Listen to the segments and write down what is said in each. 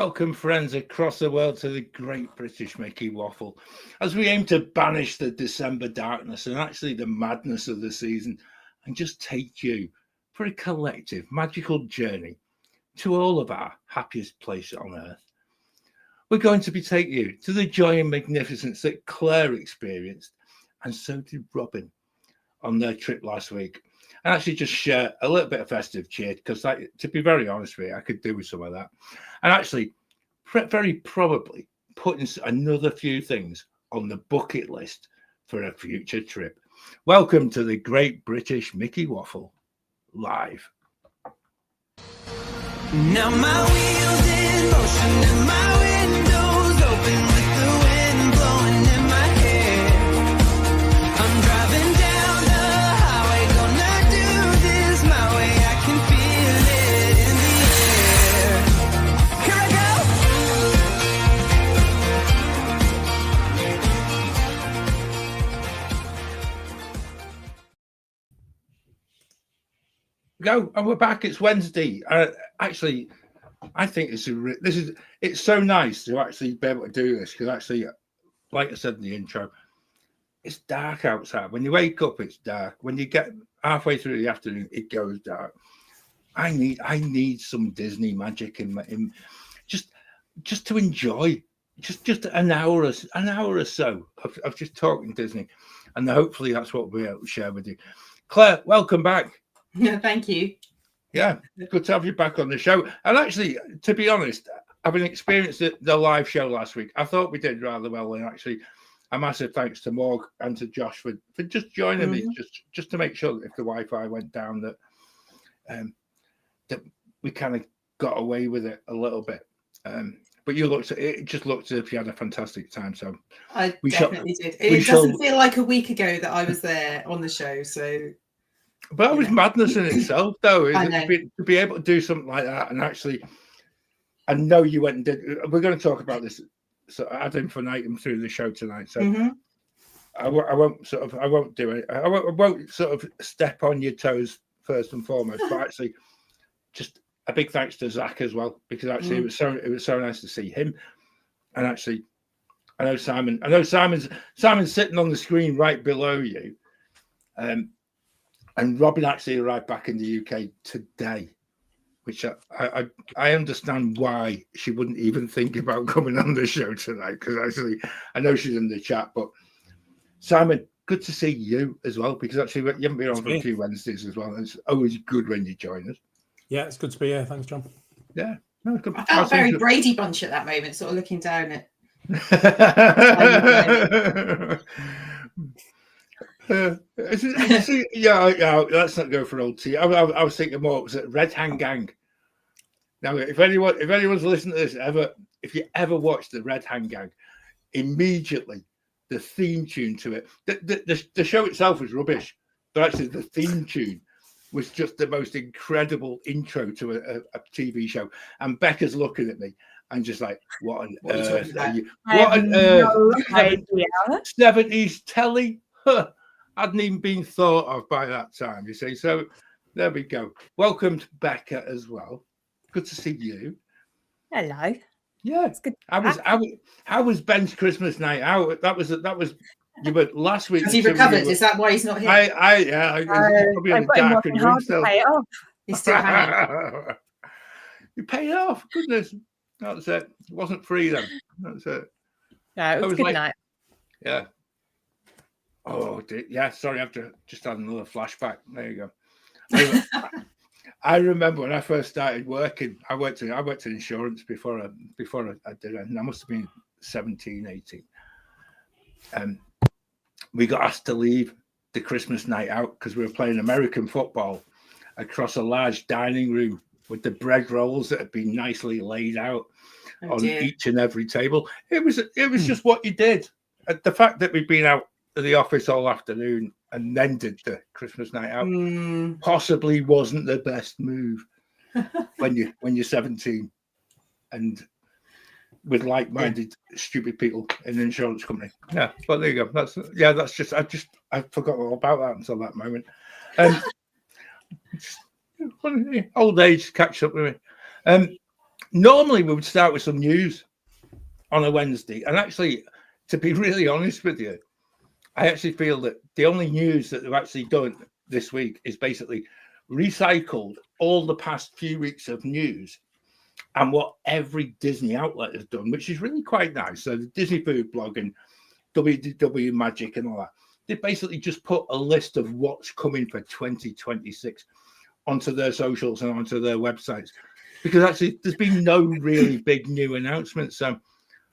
welcome friends across the world to the Great British Mickey Waffle, as we aim to banish the December darkness and actually the madness of the season and just take you for a collective magical journey to all of our happiest place on earth. We're going to be taking you to the joy and magnificence that Claire experienced, and so did Robin on their trip last week. And actually just share a little bit of festive cheer, because to be very honest with you, I could do with some of that. And actually, very probably putting another few things on the bucket list for a future trip. Welcome to the Great British Mickey Waffle live. Now my wheels in motion and my windows open with the wind blowing in my hair. I'm driving down the highway, gonna do this my way. I can feel it in the air. Here I Go, and we're back. It's Wednesday. Actually, I think it's so nice to actually be able to do this, because actually, like I said in the intro, it's dark outside. When you wake up, it's dark. When you get halfway through the afternoon, it goes dark. I need some Disney magic in just to enjoy just an hour or so of just talking Disney, and hopefully that's what we'll be able to share with you. Claire, welcome back. Thank you. Yeah, good to have you back on the show. And actually, to be honest, having experienced the live show last week, I thought we did rather well. And actually, a massive thanks to Morg and to Josh for just joining me, just to make sure that if the Wi-Fi went down, that we kind of got away with it a little bit. But it just looked as if you had a fantastic time. So I definitely did. It doesn't feel like a week ago that I was there on the show. So. But it was madness in itself, though, to be able to do something like that. And actually, I know you went and did. We're going to talk about this ad infinitum through the show tonight. So I won't do it. I won't sort of step on your toes first and foremost. But actually, just a big thanks to Zach as well, because actually it was so nice to see him. And actually, I know Simon's sitting on the screen right below you. And Robin actually arrived back in the UK today, which I understand why she wouldn't even think about coming on the show tonight, because actually I know she's in the chat. But Simon, good to see you as well, because actually you haven't been on for a few Wednesdays as well. It's always good when you join us. Yeah, it's good to be here. Thanks, John. Yeah. I felt very Brady Bunch at that moment, sort of looking down at. Let's not go for old tea. I was thinking more, was it Red Hand Gang? Now, if anyone's listening to this if you ever watched the Red Hand Gang, immediately the theme tune to it, the show itself was rubbish, but actually the theme tune was just the most incredible intro to a TV show. And Becca's looking at me and just like, what on earth are you? What on earth? 70s telly? Huh. Hadn't even been thought of by that time, you see. So there we go. Welcome to Becca as well. Good to see you. Hello. Yeah, it's good. How was Ben's Christmas night out? That was you were last week. Has he recovered? Is that why he's not here? I probably in a dark and room still. Pay it off. He's still hanging. You pay it off. Goodness, that's it. It wasn't free then. That's it. No, it was a good night. Yeah. Oh, yeah. Sorry, I've just had another flashback. There you go. I remember when I first started working. I worked in insurance before I did it, and I must have been 17, 18. We got asked to leave the Christmas night out because we were playing American football across a large dining room with the bread rolls that had been nicely laid out on each and every table. It was just what you did. The fact that we'd been out of the office all afternoon and then did the Christmas night out possibly wasn't the best move when you're 17 and with like-minded stupid people in an insurance company. Yeah, but there you go. That's just I forgot all about that until that moment. Old age catch up with me. Normally we would start with some news on a Wednesday, and actually, to be really honest with you, I actually feel that the only news that they've actually done this week is basically recycled all the past few weeks of news and what every Disney outlet has done, which is really quite nice. So the Disney Food Blog and WDW Magic and all that, they basically just put a list of what's coming for 2026 onto their socials and onto their websites, because actually there's been no really big new announcements. So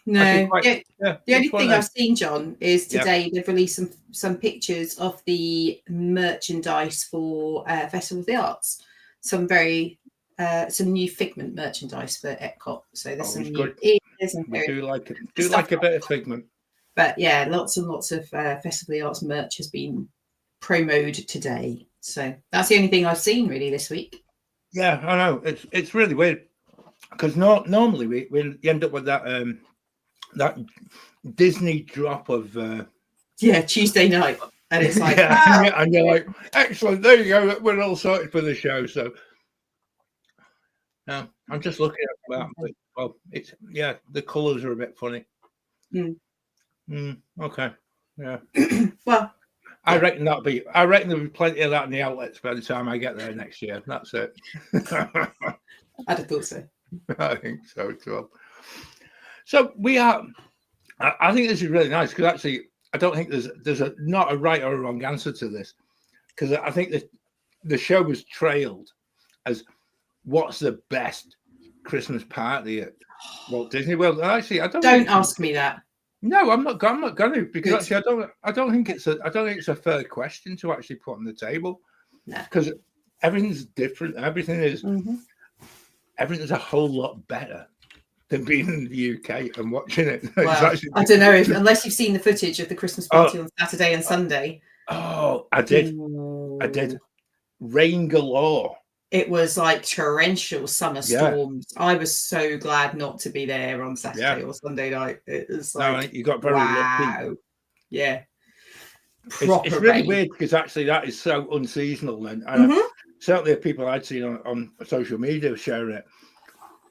No, the only thing I've seen, John, is today they've released some pictures of the merchandise for Festival of the Arts. Some new Figment merchandise for Epcot. So there's some new ears and we do like it. Do like a bit of Figment. But yeah, lots and lots of Festival of the Arts merch has been promoted today. So that's the only thing I've seen really this week. Yeah, I know. It's really weird because normally we end up with that that Disney drop of Tuesday night, and it's like and you're like, excellent, there you go, we're all sorted for the show. So no, I'm just looking at that, but, well, it's the colours are a bit funny. Okay, yeah. Well, I reckon there'll be plenty of that in the outlets by the time I get there next year. That's it. I'd have thought so. I think so too. So we are. I think this is really nice because actually I don't think there's not a right or a wrong answer to this, because I think that the show was trailed as what's the best Christmas party at Walt Disney World. And actually, I don't ask me that. No, I'm not going to, because actually I don't think it's a fair question to actually put on the table, because everything's different. Everything's a whole lot better than being in the UK and watching it. Well, I don't know unless you've seen the footage of the Christmas party on Saturday and Sunday. Oh, I did. I did. Rain galore. It was like torrential summer storms. I was so glad not to be there on Saturday or Sunday night. It was like, you got very lucky. Yeah. It's really weird because actually that is so unseasonal, and certainly the people I'd seen on social media sharing it.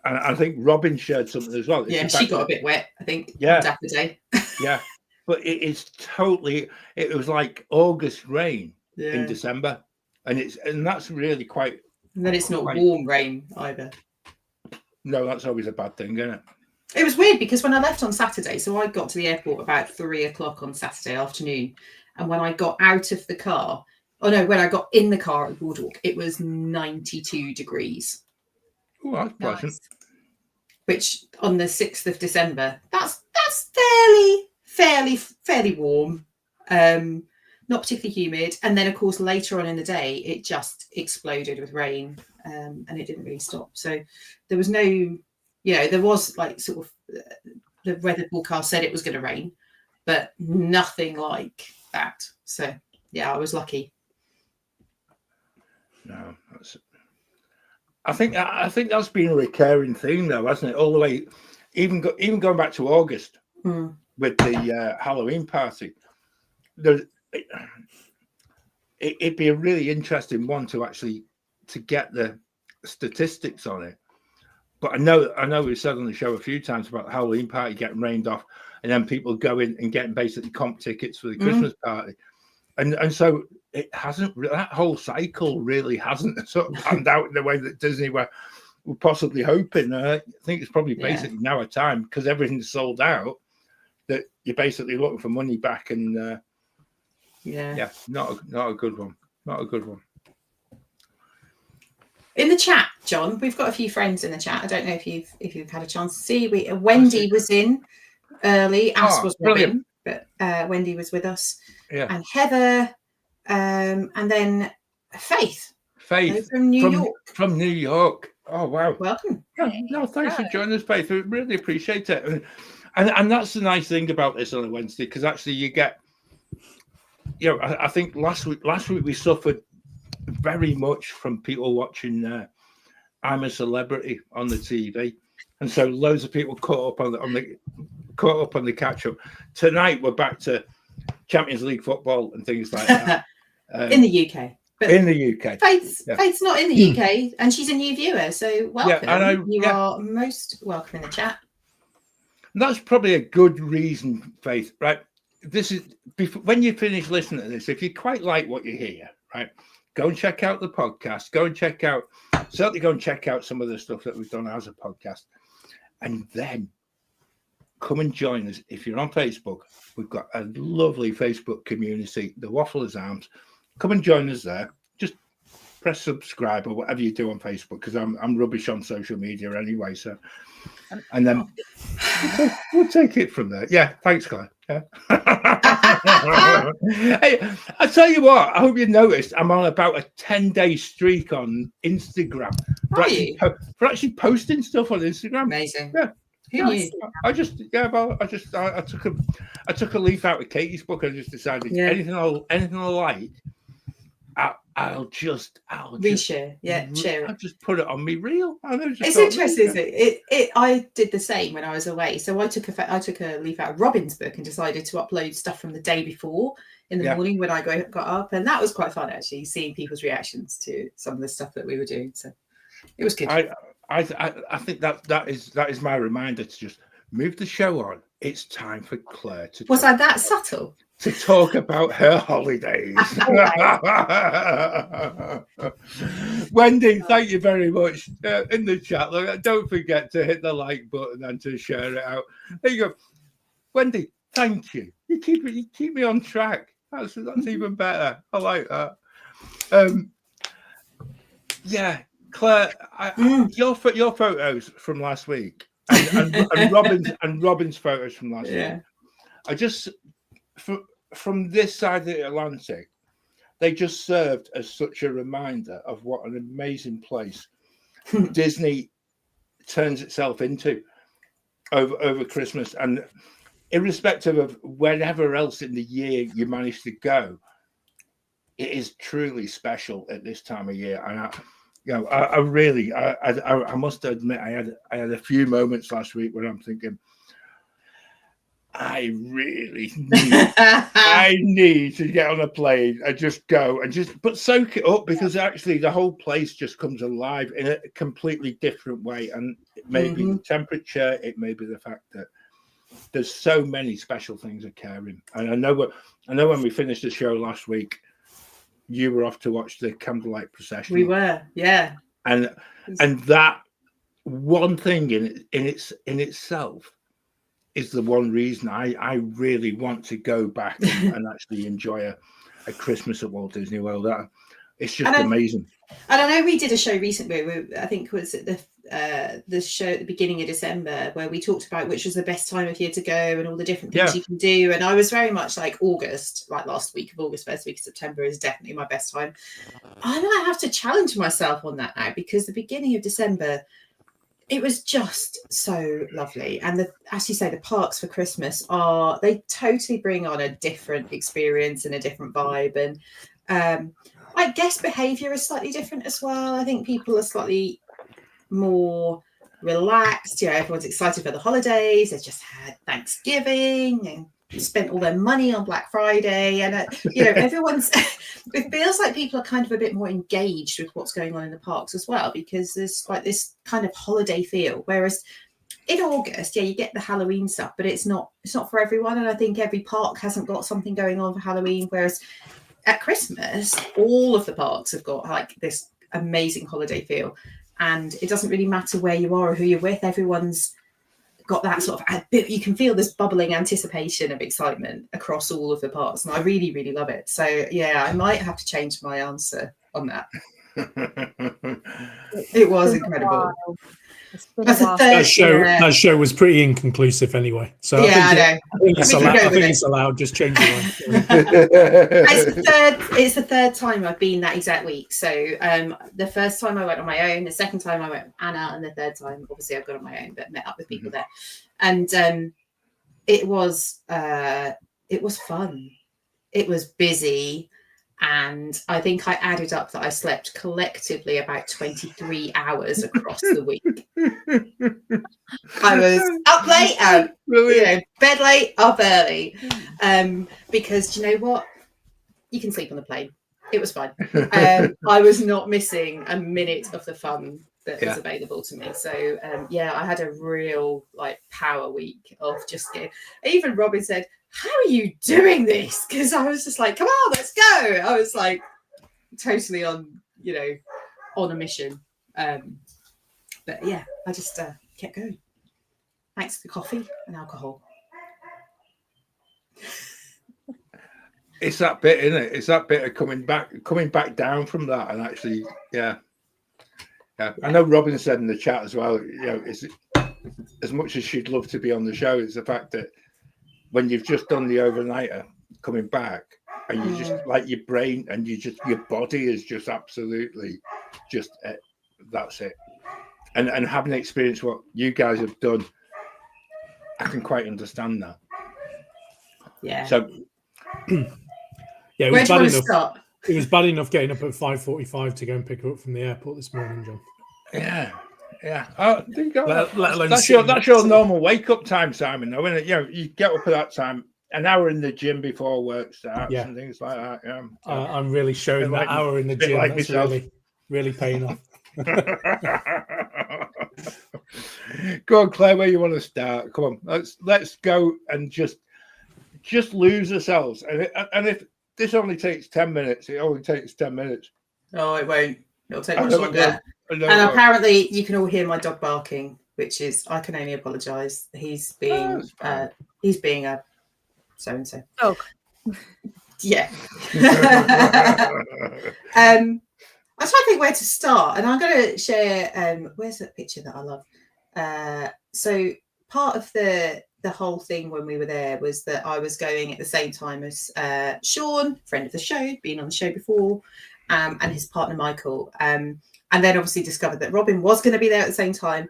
And I think Robin shared something as well. Yeah, she got a bit wet, I think. Yeah. On Saturday. Yeah. But it was like August rain in December. And that's really quite. And then it's not warm rain either. No, that's always a bad thing, isn't it? It was weird because when I left on Saturday, so I got to the airport about 3:00 on Saturday afternoon. And when I got out of the car, when I got in the car at Boardwalk, it was 92 degrees. Oh, that's pleasant. Nice. Which on the 6th of December, that's fairly warm. Not particularly humid. And then, of course, later on in the day, it just exploded with rain, and it didn't really stop. So there was no, there was like sort of the weather forecast said it was going to rain, but nothing like that. So, yeah, I was lucky. No, I think that's been a recurring theme, though, hasn't it? All the way, even going back to August with the Halloween party. It'd be a really interesting one to get the statistics on it. But I know we've said on the show a few times about the Halloween party getting rained off, and then people going and getting basically comp tickets for the Christmas party, and so it hasn't. That whole cycle really hasn't sort of panned out in the way that Disney were possibly hoping. I think it's probably basically now a time, because everything's sold out, that you're basically looking for money back, and not a good one. Not a good one. In the chat, John, we've got a few friends in the chat. I don't know if you've had a chance to see. Wendy was in early, as was Robin, but Wendy was with us. Yeah. And Heather, and then Faith from New York. From New York. Oh wow! Welcome. Yeah, no, thanks for joining us, Faith. We really appreciate it. And that's the nice thing about this on a Wednesday, because actually you get, I think last week we suffered very much from people watching I'm a Celebrity on the TV, and so loads of people caught up on the catch up. Tonight we're back to Champions League football and things like that in the UK. But in the UK. Faith's not in the UK, and she's a new viewer. So welcome. You are most welcome in the chat. That's probably a good reason, Faith. Right? This is when you finish listening to this. If you quite like what you hear, right, go and check out the podcast. Go and check out some of the stuff that we've done as a podcast, and then come and join us. If you're on Facebook, we've got a lovely Facebook community, the Wafflers Arms. Come and join us there. Just press subscribe or whatever you do on Facebook, because I'm rubbish on social media anyway. So, and then we'll take it from there. Yeah, thanks, Claire. Yeah. Hey, I tell you what. I hope you noticed. I'm on about a 10-day streak on Instagram for actually posting stuff on Instagram. Amazing. Yeah. I took a leaf out of Katie's book. I just decided anything I like, I'll just reshare. Share it. I'll just put it on me reel. It's interesting, isn't it? I did the same when I was away. So I took a leaf out of Robin's book and decided to upload stuff from the day before in the morning when I got up, and that was quite fun actually, seeing people's reactions to some of the stuff that we were doing. So it was good. I think that is my reminder to just move the show on. It's time for Claire to. Was I that subtle? To talk about her holidays. Wendy, thank you very much in the chat. Look, don't forget to hit the like button and to share it out. There you go, Wendy. Thank you. You keep me on track. That's even better. I like that. Yeah. Claire, your photos from last week and Robin's photos from last week. I just from this side of the Atlantic, they just served as such a reminder of what an amazing place Disney turns itself into over Christmas, and irrespective of wherever else in the year you manage to go, it is truly special at this time of year. And I must admit, I had a few moments last week where I'm thinking, I really need to get on a plane and just go and but soak it up, because actually the whole place just comes alive in a completely different way. And it may be the temperature, it may be the fact that there's so many special things occurring. And I know when we finished the show last week, you were off to watch the candlelight procession. We were, yeah. And that one thing in itself is the one reason I really want to go back and actually enjoy a Christmas at Walt Disney World. It's just amazing. And I know we did a show recently. I think it was at the show at the beginning of December, where we talked about which was the best time of year to go and all the different things you can do. And I was very much like August, like last week of August, first week of September is definitely my best time. I might have to challenge myself on that now, because the beginning of December, it was just so lovely. And as you say, the parks for Christmas they totally bring on a different experience and a different vibe. And I guess behavior is slightly different as well. I think people are slightly more relaxed. Everyone's excited for the holidays. They've just had Thanksgiving and spent all their money on Black Friday. And, everyone's, it feels like people are kind of a bit more engaged with what's going on in the parks as well, because there's like this kind of holiday feel. Whereas in August, you get the Halloween stuff, but it's not for everyone. And I think every park hasn't got something going on for Halloween. Whereas at Christmas, all of the parks have got like this amazing holiday feel. And it doesn't really matter where you are or who you're with. Everyone's got that sort of, you can feel this bubbling anticipation of excitement across all of the parts. And I really, really love it. So, I might have to change my answer on that. It was incredible. That show was pretty inconclusive anyway. So I think it's allowed. Just change it. It's the third time I've been that exact week. So the first time I went on my own, the second time I went with Anna, and the third time obviously I've gone on my own, but met up with people there. And it was fun. It was busy. And I think I added up that I slept collectively about 23 hours across the week. I was up late and bed late, up early. Because you know what? You can sleep on the plane. it was fun. I was not missing a minute of the fun that was available to me. So I had a real like power week of just getting. Even Robin said, "How are you doing this?" Because I was just like, "Come on, let's go!" I was like totally on, on a mission. But yeah, I just kept going. Thanks to coffee and alcohol. It's that bit, isn't it? It's that bit of coming back down from that, and actually, yeah. I know Robin said in the chat as well. It's as much as she'd love to be on the show, it's the fact that when you've just done the overnighter, coming back, and you just like your brain and your body is just absolutely that's it. And having experienced what you guys have done, I can quite understand that. Yeah. So. Yeah, it was bad enough. It was bad enough getting up at 5:45 to go and pick her up from the airport this morning, John. Yeah. Oh, there you go. Let alone that's your normal wake up time, Simon. Though, isn't it? You get up at that time, an hour in the gym before work starts, and things like that. Yeah. I'm really showing that hour in the gym. Like that's really paying off. Go on, Claire. Where you want to start? Come on, let's go and just lose ourselves. And if this only takes 10 minutes, it only takes 10 minutes. Oh, it won't. It'll take much longer. And apparently, you can all hear my dog barking, which is I can only apologise. He's being a so-and-so. Oh, yeah. I'm trying to think where to start, and I'm going to share. Where's that picture that I love? So part of the whole thing when we were there was that I was going at the same time as Sean, friend of the show, been on the show before, and his partner Michael, and then obviously discovered that Robin was going to be there at the same time.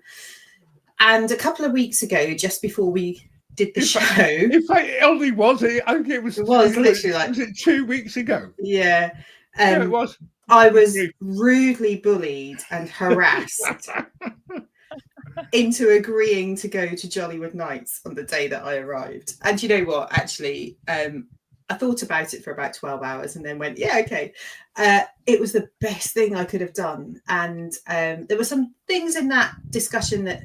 And a couple of weeks ago, just before we did the show, in fact, it only was. I think it was literally like, was it 2 weeks ago? Yeah, it was. I was rudely bullied and harassed into agreeing to go to Jollywood Nights on the day that I arrived. And you know what? Actually, I thought about it for about 12 hours and then went, yeah, okay. It was the best thing I could have done. And there were some things in that discussion that,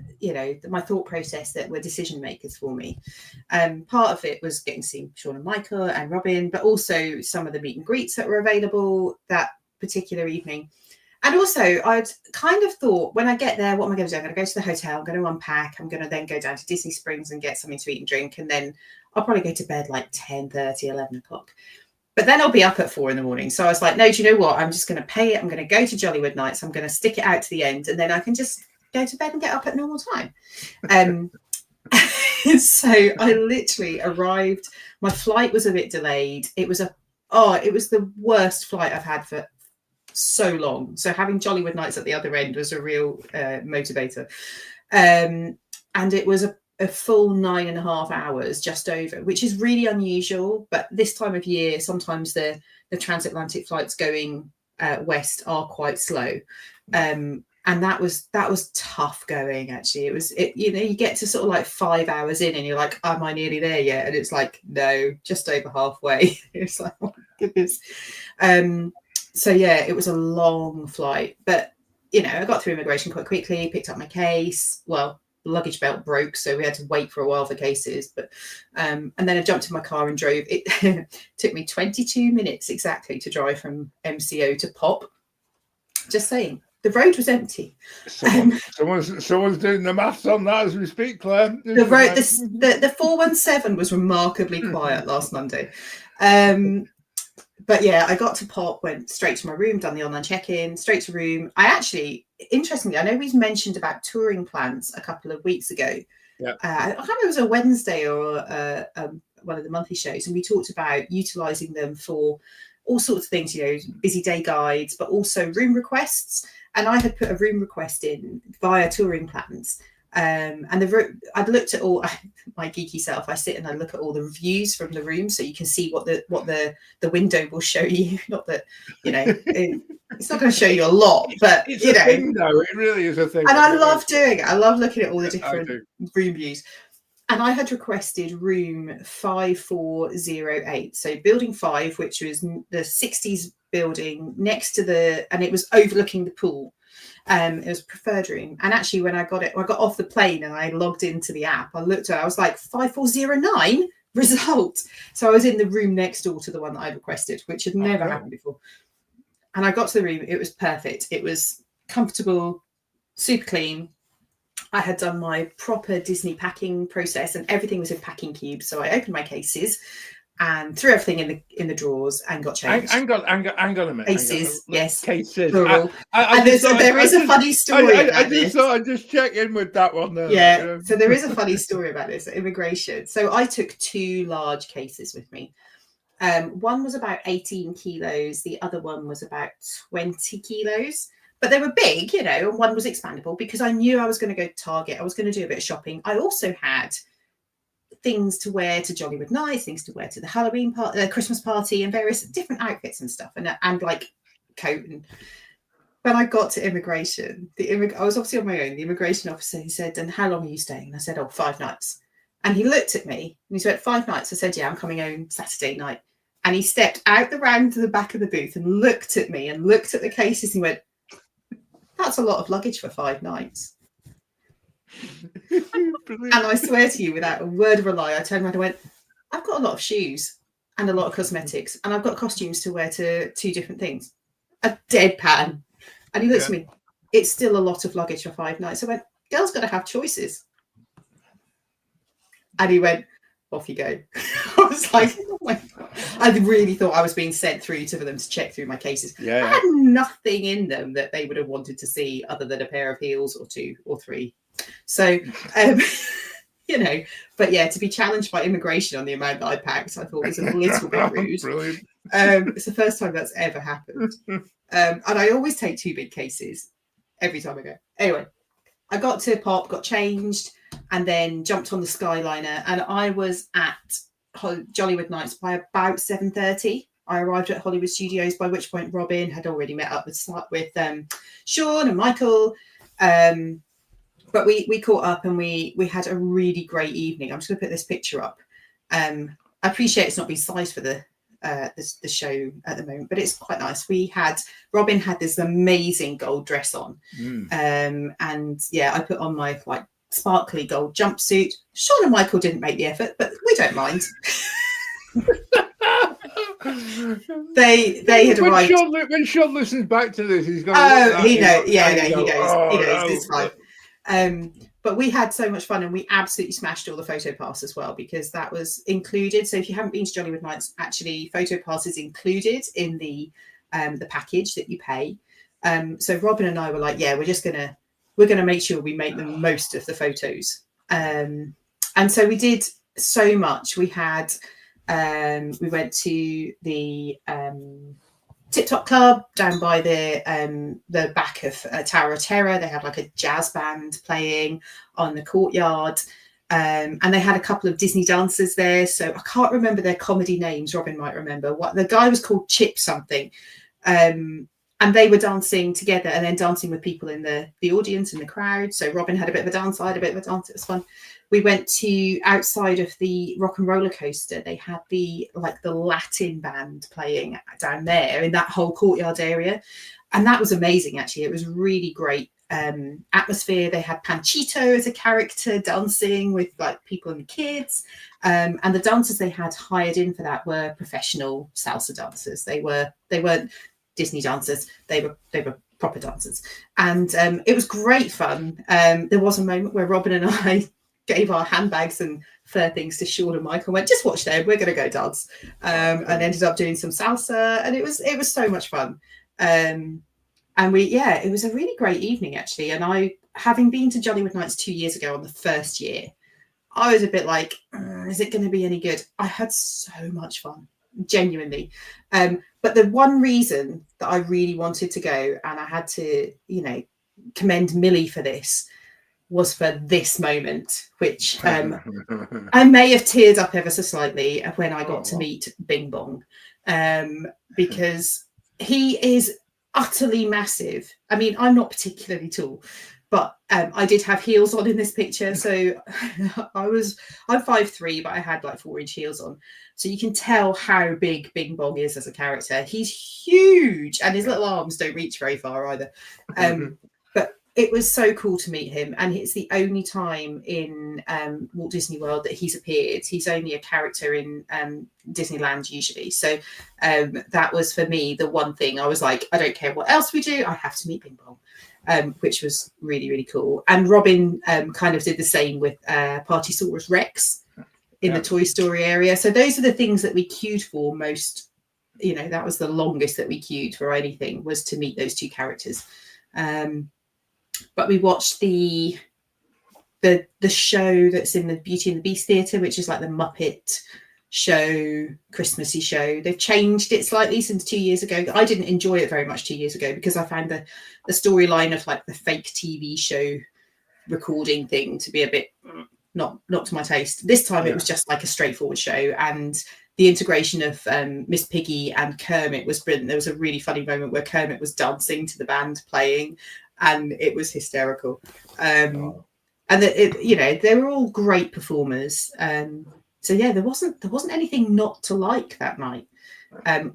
my thought process that were decision makers for me. Part of it was getting to see Sean and Michael and Robin, but also some of the meet and greets that were available that particular evening. And also, I'd kind of thought, when I get there, what am I going to do? I'm going to go to the hotel, I'm going to unpack, I'm going to then go down to Disney Springs and get something to eat and drink, and then I'll probably go to bed like 10:30, 11 o'clock. But then I'll be up at 4 a.m. So I was like, no, do you know what? I'm just going to pay it. I'm going to go to Jollywood Nights. I'm going to stick it out to the end, and then I can just go to bed and get up at normal time. So I literally arrived. My flight was a bit delayed. It was the worst flight I've had for so long. So having Jollywood Nights at the other end was a real motivator. And it was a full 9.5 hours, just over, which is really unusual. But this time of year, sometimes the transatlantic flights going west are quite slow. And that was tough going, actually. You get to sort of like 5 hours in and you're like, am I nearly there yet? And it's like, no, just over halfway. It's like, oh my goodness. So yeah, it was a long flight, but I got through immigration quite quickly, picked up my case. Well, luggage belt broke, so we had to wait for a while for cases, but and then I jumped in my car and drove. It took me 22 minutes exactly to drive from MCO to Pop. Just saying, the road was empty. Someone's doing the maths on that as we speak, Claire. The road, the 417 was remarkably quiet last Monday. But yeah, I got to Pop, went straight to my room, done the online check-in, straight to room. I actually, interestingly, I know we mentioned about touring plans a couple of weeks ago. Yeah. I can't remember if it was a Wednesday or one of the monthly shows, and we talked about utilising them for all sorts of things, busy day guides, but also room requests. And I had put a room request in via touring plans. And I'd looked at all my geeky self. I sit and I look at all the reviews from the room, so you can see what the window will show you. Not that it's not going to show you a lot, but it's a thing, though. It really is a thing. And I love doing it. I love looking at all the different room views. and I had requested room 5408. So building 5, which was the 60s building next to and it was overlooking the pool. It was a preferred room. And actually, when I got off the plane and I logged into the app, I looked at it, I was like, 5409 result. So I was in the room next door to the one that I requested, which had never happened before. And I got to the room. It was perfect. It was comfortable, super clean. I had done my proper Disney packing process and everything was in packing cubes. So I opened my cases and threw everything in the drawers and got changed. Hang on a minute. Cases, yes. Cases. Plural. And there is a funny story about this. I just thought I'd just check in with that one there. Yeah, so there is a funny story about this, immigration. So I took 2 large cases with me. One was about 18 kilos. The other one was about 20 kilos. But they were big, you know, and one was expandable because I knew I was going to go to Target. I was going to do a bit of shopping. I also had things to wear to Jollywood nights, things to wear to the Halloween party, Christmas party, and various different outfits and stuff, and like coat. And when I got to immigration, I was obviously on my own. The immigration officer, he said, "And how long are you staying?" And I said, "Oh, 5 nights." And he looked at me and he said, 5 nights. I said, "Yeah, I'm coming home Saturday night." And he stepped out the round to the back of the booth and looked at me and looked at the cases and he went, "That's a lot of luggage for 5 nights." And I swear to you, without a word of a lie, I turned around and went, "I've got a lot of shoes and a lot of cosmetics, and I've got costumes to wear to 2 different things." A deadpan. And he looked at me, "It's still a lot of luggage for 5 nights." I went, "Girls got to have choices." And he went, "Off you go." I was like, oh my God. I really thought I was being sent through for them to check through my cases. I had nothing in them that they would have wanted to see other than a pair of heels or 2 or 3. So, you know, but yeah, to be challenged by immigration on the amount that I packed, I thought was a little bit rude. Brilliant. It's the first time that's ever happened. And I always take 2 big cases every time I go. Anyway, I got to Pop, got changed, and then jumped on the Skyliner. And I was at Jollywood Nights by about 7:30. I arrived at Hollywood Studios, by which point Robin had already met up with Sean and Michael. But we caught up and we had a really great evening. I'm just going to put this picture up. I appreciate it's not been sized for the show at the moment, but it's quite nice. Robin had this amazing gold dress on, and yeah, I put on my like sparkly gold jumpsuit. Sean and Michael didn't make the effort, but we don't mind. they had arrived. When Sean listens back to this, he's going. Oh, he knows. Yeah, no, he knows. Oh, he knows. It's fine. But we had so much fun, and we absolutely smashed all the photo pass as well, because that was included. So if you haven't been to Jollywood Nights, actually photo pass is included in the package that you pay. So Robin and I were like, yeah, we're gonna make sure we make the most of the photos. And so we did so much. We had we went to the Tip Top Club down by the back of Tower of Terror. They had like a jazz band playing on the courtyard, and they had a couple of Disney dancers there. So I can't remember their comedy names. Robin might remember. What the guy was called, Chip something, and they were dancing together and then dancing with people in the audience and the crowd. So Robin had a bit of a dance. I had a bit of a dance. It was fun. We went to outside of the Rock and Roller Coaster. They had the Latin band playing down there in that whole courtyard area. And that was amazing, actually. It was really great atmosphere. They had Panchito as a character dancing with like people and kids. And the dancers they had hired in for that were professional salsa dancers. They weren't Disney dancers. They were proper dancers. And it was great fun. There was a moment where Robin and I gave our handbags and fur things to Sean and Michael, went, just watch them, we're going to go dance, and ended up doing some salsa, and it was so much fun. And it was a really great evening, actually. And I, having been to Jollywood Nights 2 years ago on the first year, I was a bit like, is it going to be any good? I had so much fun, genuinely. But the one reason that I really wanted to go, and I had to, commend Millie for this, was for this moment, which I may have teared up ever so slightly when I got to meet Bing Bong, because he is utterly massive. I mean, I'm not particularly tall, But I did have heels on in this picture. So I'm 5'3", but I had like 4-inch heels on. So you can tell how big Bing Bong is as a character. He's huge, and his little arms don't reach very far either. But it was so cool to meet him. And it's the only time in Walt Disney World that he's appeared. He's only a character in Disneyland usually. So that was, for me, the one thing I was like, I don't care what else we do, I have to meet Bing Bong. Which was really, really cool. And Robin kind of did the same with Partysaurus Rex in the Toy Story area. So those are the things that we queued for most. You know, that was the longest that we queued for anything, was to meet those two characters. But we watched the show that's in the Beauty and the Beast Theatre, which is like the Muppet show, Christmassy show. They've changed it slightly since 2 years ago. I didn't enjoy it very much 2 years ago because I found the storyline of like the fake TV show recording thing to be a bit not to my taste. This time it was just like a straightforward show, and the integration of Miss Piggy and Kermit was brilliant. There was a really funny moment where Kermit was dancing to the band playing, and it was hysterical. And they were all great performers. So yeah, there wasn't anything not to like that night,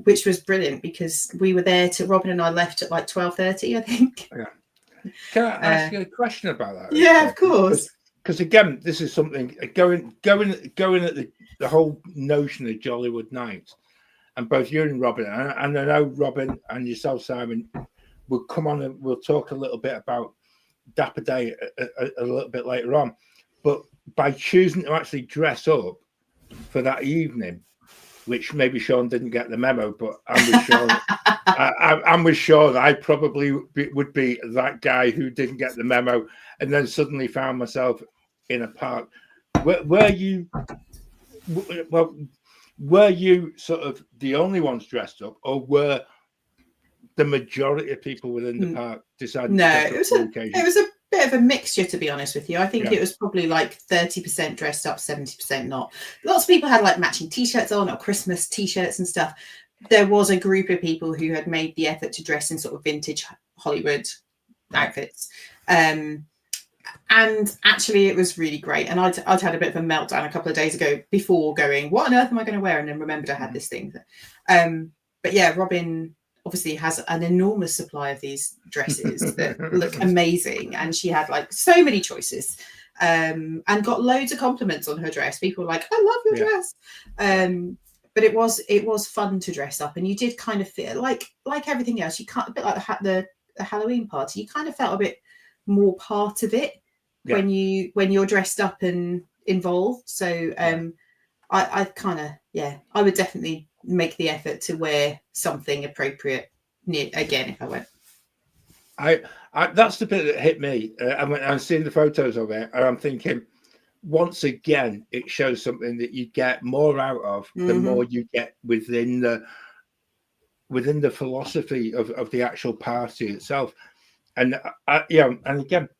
which was brilliant because we were there Robin and I left at like 12:30, I think. Yeah. Can I ask you a question about that? Yeah, of course. Because again, this is something going at the whole notion of Jollywood nights, and both you and Robin, and I know Robin and yourself, Simon, will come on and we'll talk a little bit about Dapper Day a little bit later on. But by choosing to actually dress up for that evening, which maybe Sean didn't get the memo, but I'm with Sean. I probably would be that guy who didn't get the memo, and then suddenly found myself in a park. Were you sort of the only ones dressed up, or were the majority of people within the park deciding? No, it was a bit of a mixture, to be honest with you. I think it was probably like 30% dressed up, 70% not. Lots of people had like matching t-shirts on, or Christmas t-shirts and stuff. There was a group of people who had made the effort to dress in sort of vintage Hollywood outfits. And actually it was really great. And I'd had a bit of a meltdown a couple of days ago before going, what on earth am I going to wear? And then remembered I had this thing. But yeah, Robin obviously has an enormous supply of these dresses that look amazing, and she had like so many choices, and got loads of compliments on her dress. People were like, I love your dress. But it was fun to dress up, and you did kind of feel like everything else, you can't, a bit like the Halloween party, you kind of felt a bit more part of it when you're dressed up and involved. So I kind of I would definitely make the effort to wear something appropriate again if I went. I that's the bit that hit me. I'm seeing the photos of it, and I'm thinking, once again, it shows something that you get more out of the more you get within the philosophy of the actual party itself. And and again,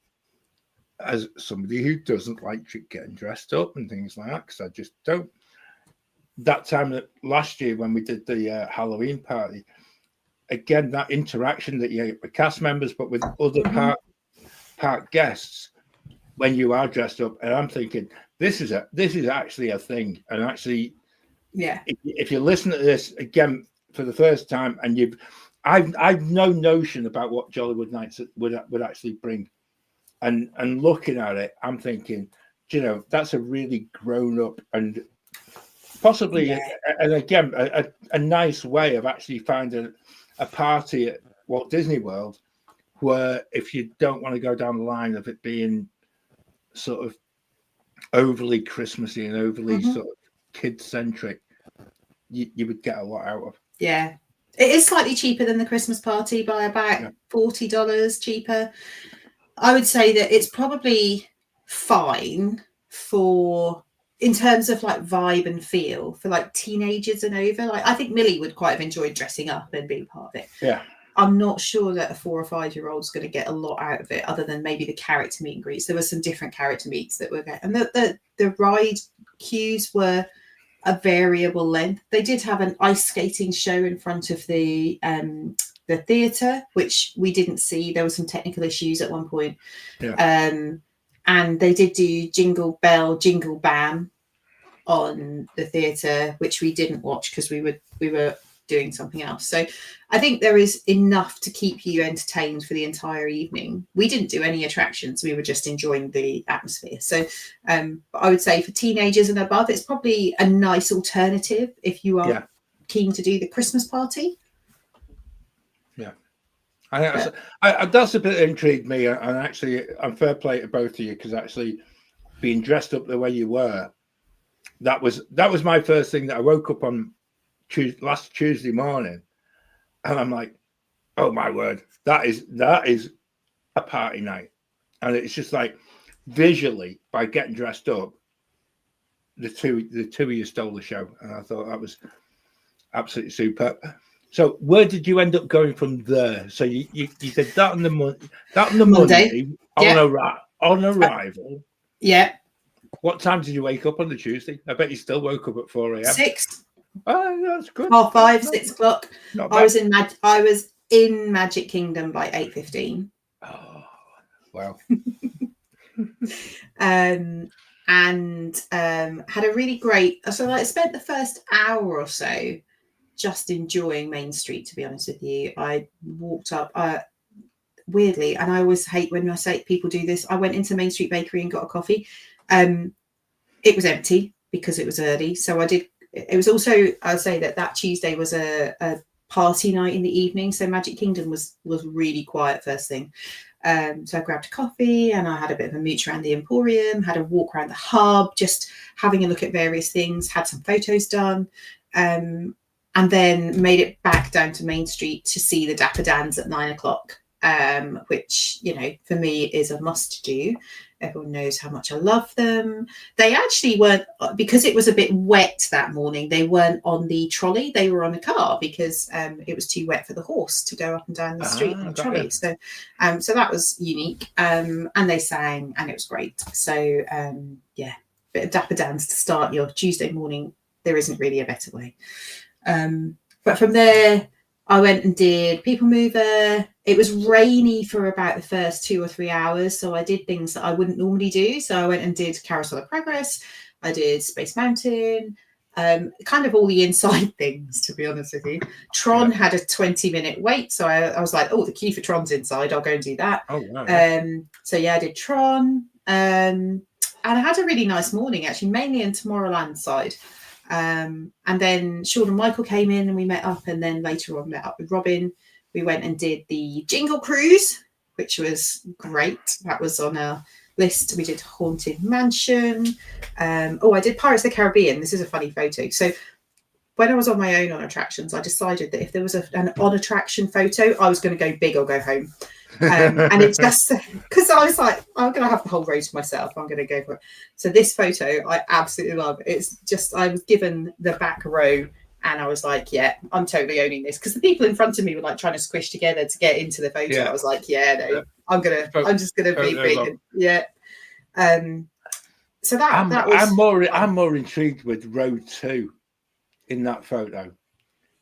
as somebody who doesn't like getting dressed up and things like that, because I just don't. That time last year when we did the Halloween party, again, that interaction that you get with cast members, but with other park guests, when you are dressed up, and I'm thinking, this is actually a thing. And actually, if you listen to this again for the first time, and I've no notion about what Jollywood nights would actually bring, and looking at it, I'm thinking, that's a really grown up and possibly, and again, a nice way of actually finding a party at Walt Disney World, where if you don't want to go down the line of it being sort of overly Christmassy and overly sort of kid-centric, you would get a lot out of. Yeah. It is slightly cheaper than the Christmas party by about $40 cheaper. I would say that it's probably fine in terms of like vibe and feel for like teenagers and over. Like I think Millie would quite have enjoyed dressing up and being part of it. Yeah. I'm not sure that a 4 or 5 year old's going to get a lot out of it, other than maybe the character meet and greets. There were some different character meets that were there, and the ride queues were a variable length. They did have an ice skating show in front of the the theatre, which we didn't see. There were some technical issues at one point. Yeah. And they did do Jingle Bell, Jingle Bam on the theatre, which we didn't watch because we were doing something else. So I think there is enough to keep you entertained for the entire evening. We didn't do any attractions. We were just enjoying the atmosphere. So I would say for teenagers and above, it's probably a nice alternative if you are keen to do the Christmas party. Yeah. That's a bit intrigued me, and actually I'm fair play to both of you, because actually being dressed up the way you were, that was my first thing that I woke up on last Tuesday morning, and I'm like, oh my word, that is a party night. And it's just like, visually, by getting dressed up, the two of you stole the show, and I thought that was absolutely superb. So where did you end up going from there? So you did that on the Monday on arrival. Yeah. What time did you wake up on the Tuesday? I bet you still woke up at 4 a.m. 6. Oh, that's good. 5:30, 6 o'clock. Not I bad. was in Magic Kingdom by 8:15. Oh, wow. And had a really great. So I spent the first hour or so just enjoying Main Street. To be honest with you, I walked up. Weirdly, and I always hate when I say people do this. I went into Main Street Bakery and got a coffee. It was empty because it was early, so I did. It was also, I'll say that Tuesday was a party night in the evening, so Magic Kingdom was really quiet first thing. So I grabbed a coffee and I had a bit of a mooch around the Emporium, had a walk around the hub, just having a look at various things, had some photos done, and then made it back down to Main Street to see the Dapper Dans at 9 o'clock, which, for me is a must do. Everyone knows how much I love them. They actually weren't, because it was a bit wet that morning, they weren't on the trolley. They were on a car because it was too wet for the horse to go up and down the street on the trolley. So that was unique. And they sang and it was great. So, bit of Dapper Dans to start your Tuesday morning. There isn't really a better way. But from there, I went and did People Mover. It was rainy for about the first 2 or 3 hours, so I did things that I wouldn't normally do. So I went and did Carousel of Progress. I did Space Mountain, kind of all the inside things, to be honest with you. Tron had a 20-minute wait, so I was like, oh, the queue for Tron's inside. I'll go and do that. Oh, wow. I did Tron, and I had a really nice morning, actually, mainly in Tomorrowland side. And then Sean and Michael came in and we met up, and then later on met up with Robin. We went and did the Jingle Cruise, which was great. That was on our list. We did Haunted Mansion. I did Pirates of the Caribbean. This is a funny photo. So when I was on my own on attractions, I decided that if there was an on-attraction photo, I was going to go big or go home. And it's just because I was like, I'm going to have the whole row to myself. I'm going to go for it. So this photo, I absolutely love. It's just, I was given the back row and I was like, yeah, I'm totally owning this. Because the people in front of me were like trying to squish together to get into the photo. Yeah. I was like, I'm just going to be big. Yeah. So that was. I'm more intrigued with row 2 in that photo.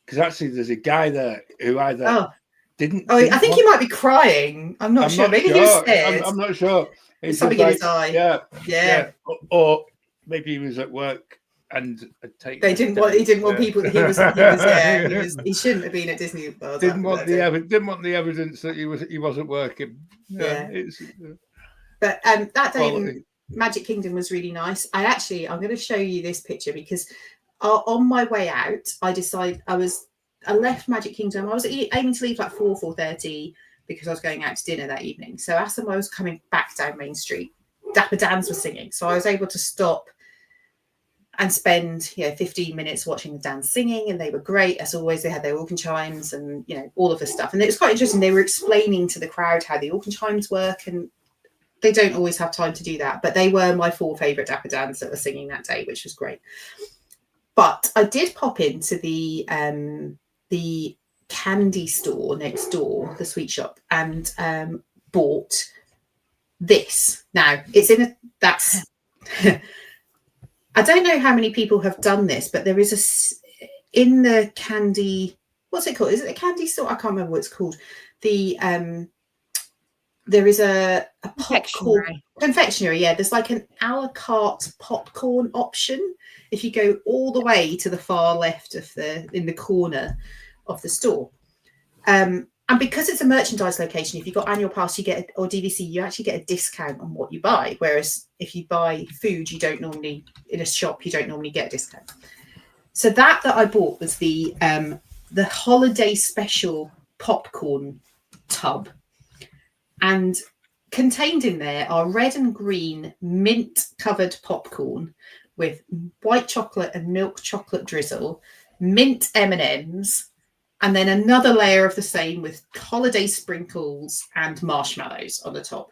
Because actually there's a guy there who either didn't I think he might be crying. I'm not sure. Maybe he was scared. I'm not sure. It's something in his eye. Yeah. Or maybe he was at work and he didn't want people. He shouldn't have been at Disney World. Didn't want the evidence that he wasn't working. But that day in Magic Kingdom was really nice. I'm going to show you this picture because on my way out, I left Magic Kingdom. I was aiming to leave like 4:30 because I was going out to dinner that evening. So as I was coming back down Main Street, Dapper Dans was singing. So I was able to stop and spend 15 minutes watching the Dans singing, and they were great as always. They had their organ chimes and all of the stuff, and it was quite interesting. They were explaining to the crowd how the organ chimes work, and they don't always have time to do that, but they were my 4 favorite Dapper Dans that were singing that day, which was great. But I did pop into the candy store next door, the sweet shop, and bought this. Now it's that's I don't know how many people have done this, but there is in the candy what's it called? Is it a candy store? I can't remember what it's called. The there is a popcorn confectionery. Yeah, there's like an a la carte popcorn option if you go all the way to the far left of in the corner of the store. And because it's a merchandise location, if you've got annual pass, you get or DVC, you actually get a discount on what you buy. Whereas if you buy food, you don't normally in a shop, you don't normally get a discount. So that I bought was the holiday special popcorn tub. And contained in there are red and green mint-covered popcorn with white chocolate and milk chocolate drizzle, mint M&Ms, and then another layer of the same with holiday sprinkles and marshmallows on the top.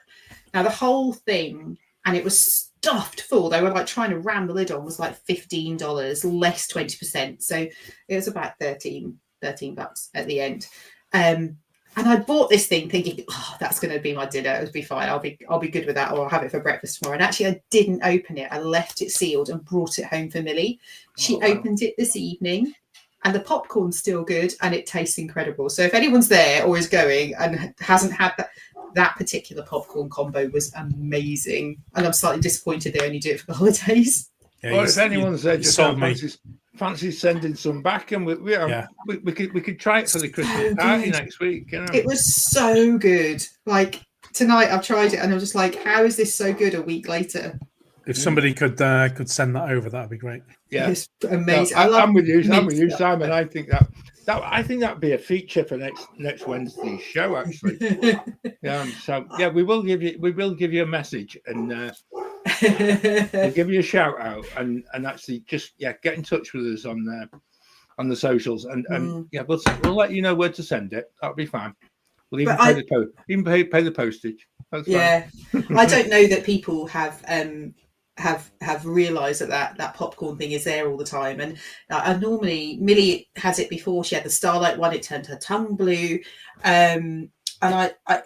Now, the whole thing, and it was stuffed full. They were like trying to ram the lid on, was like $15, less 20%. So it was about $13 at the end. And I bought this thing thinking, oh, that's going to be my dinner. It'll be fine. I'll be good with that, or I'll have it for breakfast tomorrow. And actually, I didn't open it. I left it sealed and brought it home for Millie. She opened it this evening, and the popcorn's still good, and it tastes incredible. So if anyone's there or is going and hasn't had that particular popcorn combo, was amazing. And I'm slightly disappointed they only do it for the holidays. Yeah, or if anyone's there, just fancy sending some back, and we could try it for the Christmas party next week. You know? It was so good. Like tonight, I've tried it, and I'm just like, how is this so good a week later? If somebody could send that over, that'd be great. Yeah, it's amazing. No, I'm with you, Simon. I think that'd be a feature for next Wednesday's show. Actually, we will give you a message, and we'll give you a shout out, and actually just get in touch with us on the socials, and we'll let you know where to send it. That'll be fine. We'll even pay the postage. That's fine. I don't know that people have realised that popcorn thing is there all the time. And normally Millie has it before. She had the Starlight one. It turned her tongue blue. And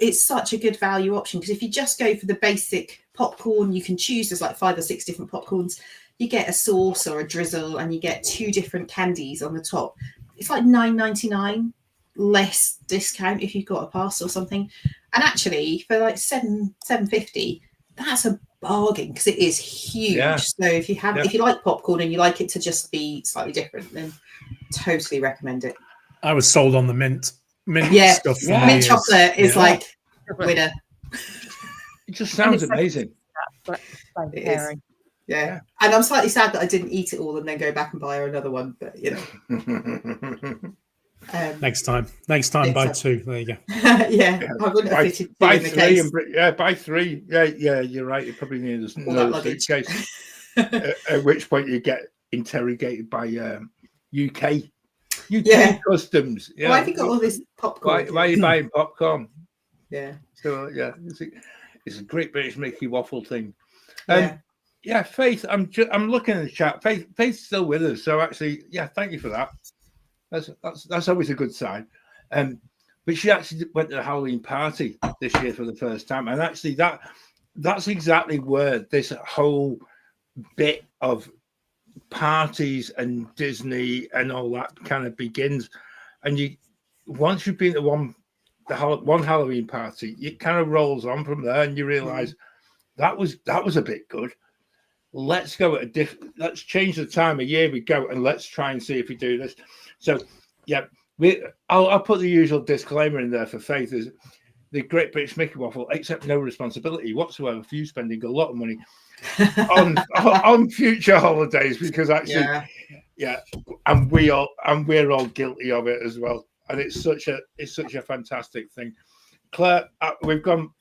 it's such a good value option, because if you just go for the basic popcorn, you can choose. There's like 5 or 6 different popcorns. You get a sauce or a drizzle, and you get 2 different candies on the top. It's like $9.99 less discount if you've got a pass or something. And actually, for like $7.50, that's a bargain, because it is huge. Yeah. So if you like popcorn and you like it to just be slightly different, then totally recommend it. I was sold on the mint stuff. Yeah. Mint chocolate is like winner. It just sounds amazing. It is. Yeah. And I'm slightly sad that I didn't eat it all and then go back and buy her another one, but next time buy 2. There you go. I wouldn't have fitted buy in the 3 case. Buy 3. Yeah, you're right. You probably need another suitcase. At which point you get interrogated by UK customs. Yeah. Why have you got all this popcorn? Why are you buying popcorn? Yeah. So it's a Great British Mickey Waffle thing. Faith, I'm looking at the chat. Faith's still with us. So actually, thank you for that. That's always a good sign. But she actually went to the Halloween party this year for the first time, and actually that's exactly where this whole bit of parties and Disney and all that kind of begins. And once you've been to one Halloween party, it kind of rolls on from there, and you realise that was a bit good. Let's go let's change the time of year we go, and let's try and see if we do this. So, I'll put the usual disclaimer in there for Faith: is the Great British Mickey Waffle accept no responsibility whatsoever for you spending a lot of money on future holidays, because actually, and we're all guilty of it as well. And it's such a fantastic thing. Claire, we've gone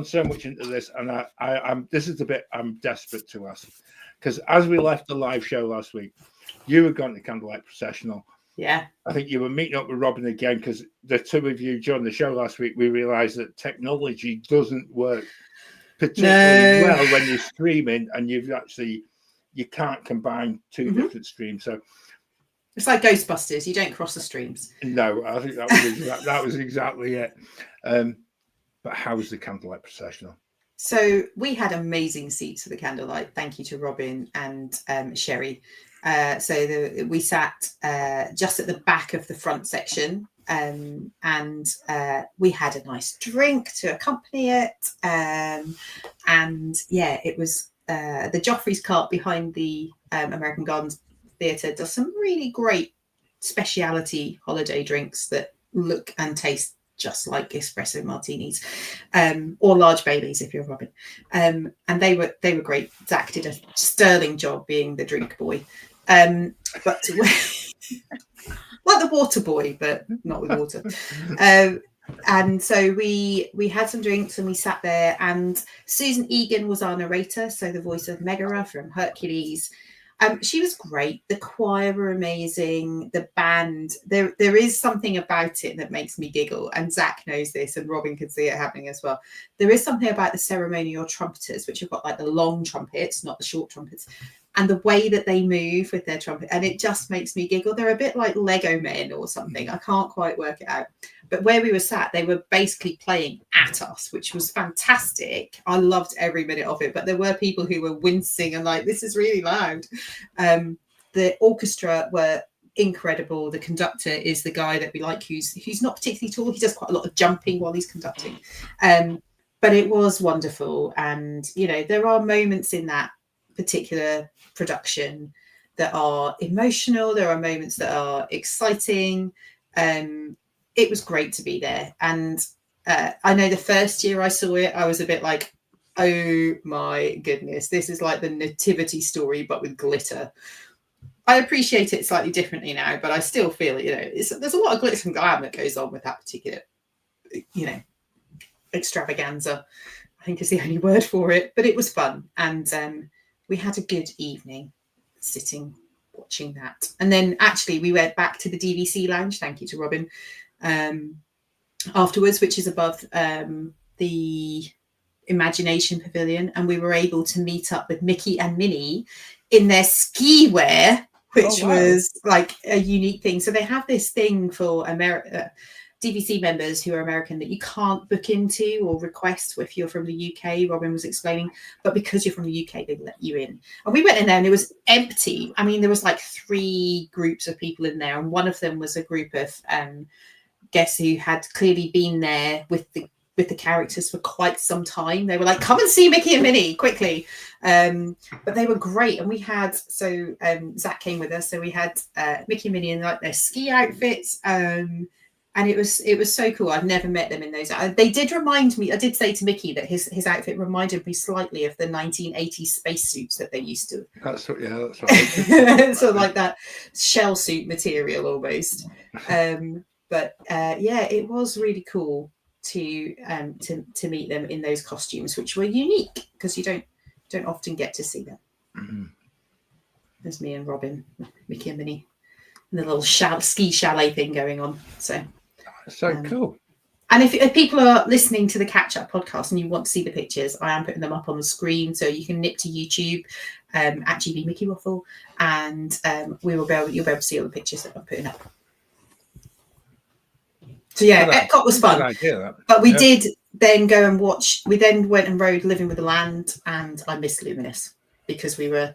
so much into this, and I'm this is the bit I'm desperate to ask, because as we left the live show last week, you had gone to Candlelight Processional. Yeah. I think you were meeting up with Robin again, because the two of you during the show last week, we realised that technology doesn't work particularly well when you're streaming, and you can't combine 2 different streams. So it's like Ghostbusters. You don't cross the streams. No, I think that was exactly it. But how was the Candlelight Processional? So we had amazing seats for the candlelight. Thank you to Robin and Sherry. We sat just at the back of the front section, and we had a nice drink to accompany it. And yeah, it was the Joffrey's cart behind the American Gardens Theatre does some really great speciality holiday drinks that look and taste just like espresso martinis, or large Baileys if you're Robin. And they were great. Zach did a sterling job being the drink boy. But like the water boy, but not with water. And so we had some drinks and we sat there, and Susan Egan was our narrator, so the voice of Megara from Hercules. She was great. The choir were amazing. The band, there is something about it that makes me giggle, and Zach knows this, and Robin can see it happening as well. There is something about the ceremonial trumpeters, which have got like the long trumpets, not the short trumpets, and the way that they move with their trumpet, and it just makes me giggle. They're a bit like Lego men or something. I can't quite work it out. But where we were sat, they were basically playing at us, which was fantastic. I loved every minute of it. But there were people who were wincing and like, this is really loud. The orchestra were incredible. The conductor is the guy that we like, who's not particularly tall. He does quite a lot of jumping while he's conducting. But it was wonderful. And, you know, there are moments in that particular production that are emotional. There are moments that are exciting. It was great to be there. And I know the first year I saw it, I was a bit like, oh my goodness, this is like the nativity story, but with glitter. I appreciate it slightly differently now, but I still feel, you know, there's a lot of glitz and glam that goes on with that particular, you know, extravaganza, I think is the only word for it. But it was fun. And we had a good evening sitting, watching that. And then actually we went back to the DVC lounge, thank you to Robin, afterwards, which is above the Imagination Pavilion, and we were able to meet up with Mickey and Minnie in their ski wear, which was like a unique thing. So they have this thing for DVC members who are American that you can't book into or request if you're from the UK, Robin was explaining, but because you're from the UK, they let you in. And we went in there and it was empty. I mean, there was like 3 groups of people in there, and one of them was a group of guests who had clearly been there with the characters for quite some time. They were like, come and see Mickey and Minnie quickly. But they were great. And we had, Zach came with us. So we had Mickey and Minnie in like their ski outfits. And it was so cool. I've never met them in those. They did remind me, I did say to Mickey that his outfit reminded me slightly of the 1980s spacesuits that they used to. That's right. Sort of like that shell suit material almost. But yeah, it was really cool to meet them in those costumes, which were unique because you don't often get to see them. Mm-hmm. There's me and Robin, Mickey and Minnie, and the little ski chalet thing going on. So cool. And if people are listening to the Catch Up podcast and you want to see the pictures, I am putting them up on the screen, so you can nip to YouTube at GB Mickey Waffle, and you'll be able to see all the pictures that I'm putting up. So yeah, Epcot was fun, but we did then go and watch. We then went and rode Living with the Land, and I missed Luminous because we were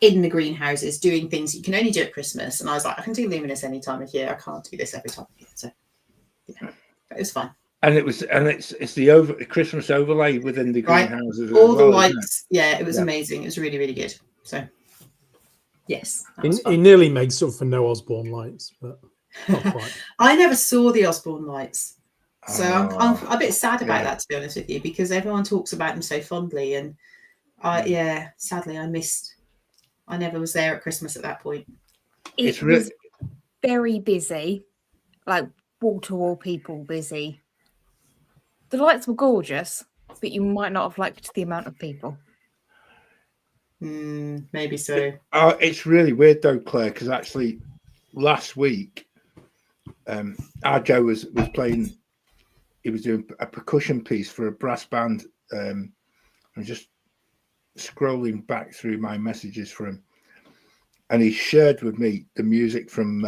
in the greenhouses doing things you can only do at Christmas. And I was like, I can do Luminous any time of year. I can't do this every time of year. So yeah, but it was fun. And it's the Christmas overlay within the greenhouses. All the lights. It was amazing. It was really, really good. So yes, he nearly made stuff for no Osborne lights, but. Not quite. I never saw the Osborne lights, so I'm a bit sad about that, to be honest with you, because everyone talks about them so fondly, and sadly I never was there at Christmas at that point. It was very busy, like wall-to-wall people busy. The lights were gorgeous, but you might not have liked the amount of people. Maybe so. It's really weird though, Claire, because actually last week our Joe was playing. He was doing a percussion piece for a brass band. I'm just scrolling back through my messages for him, and he shared with me the music from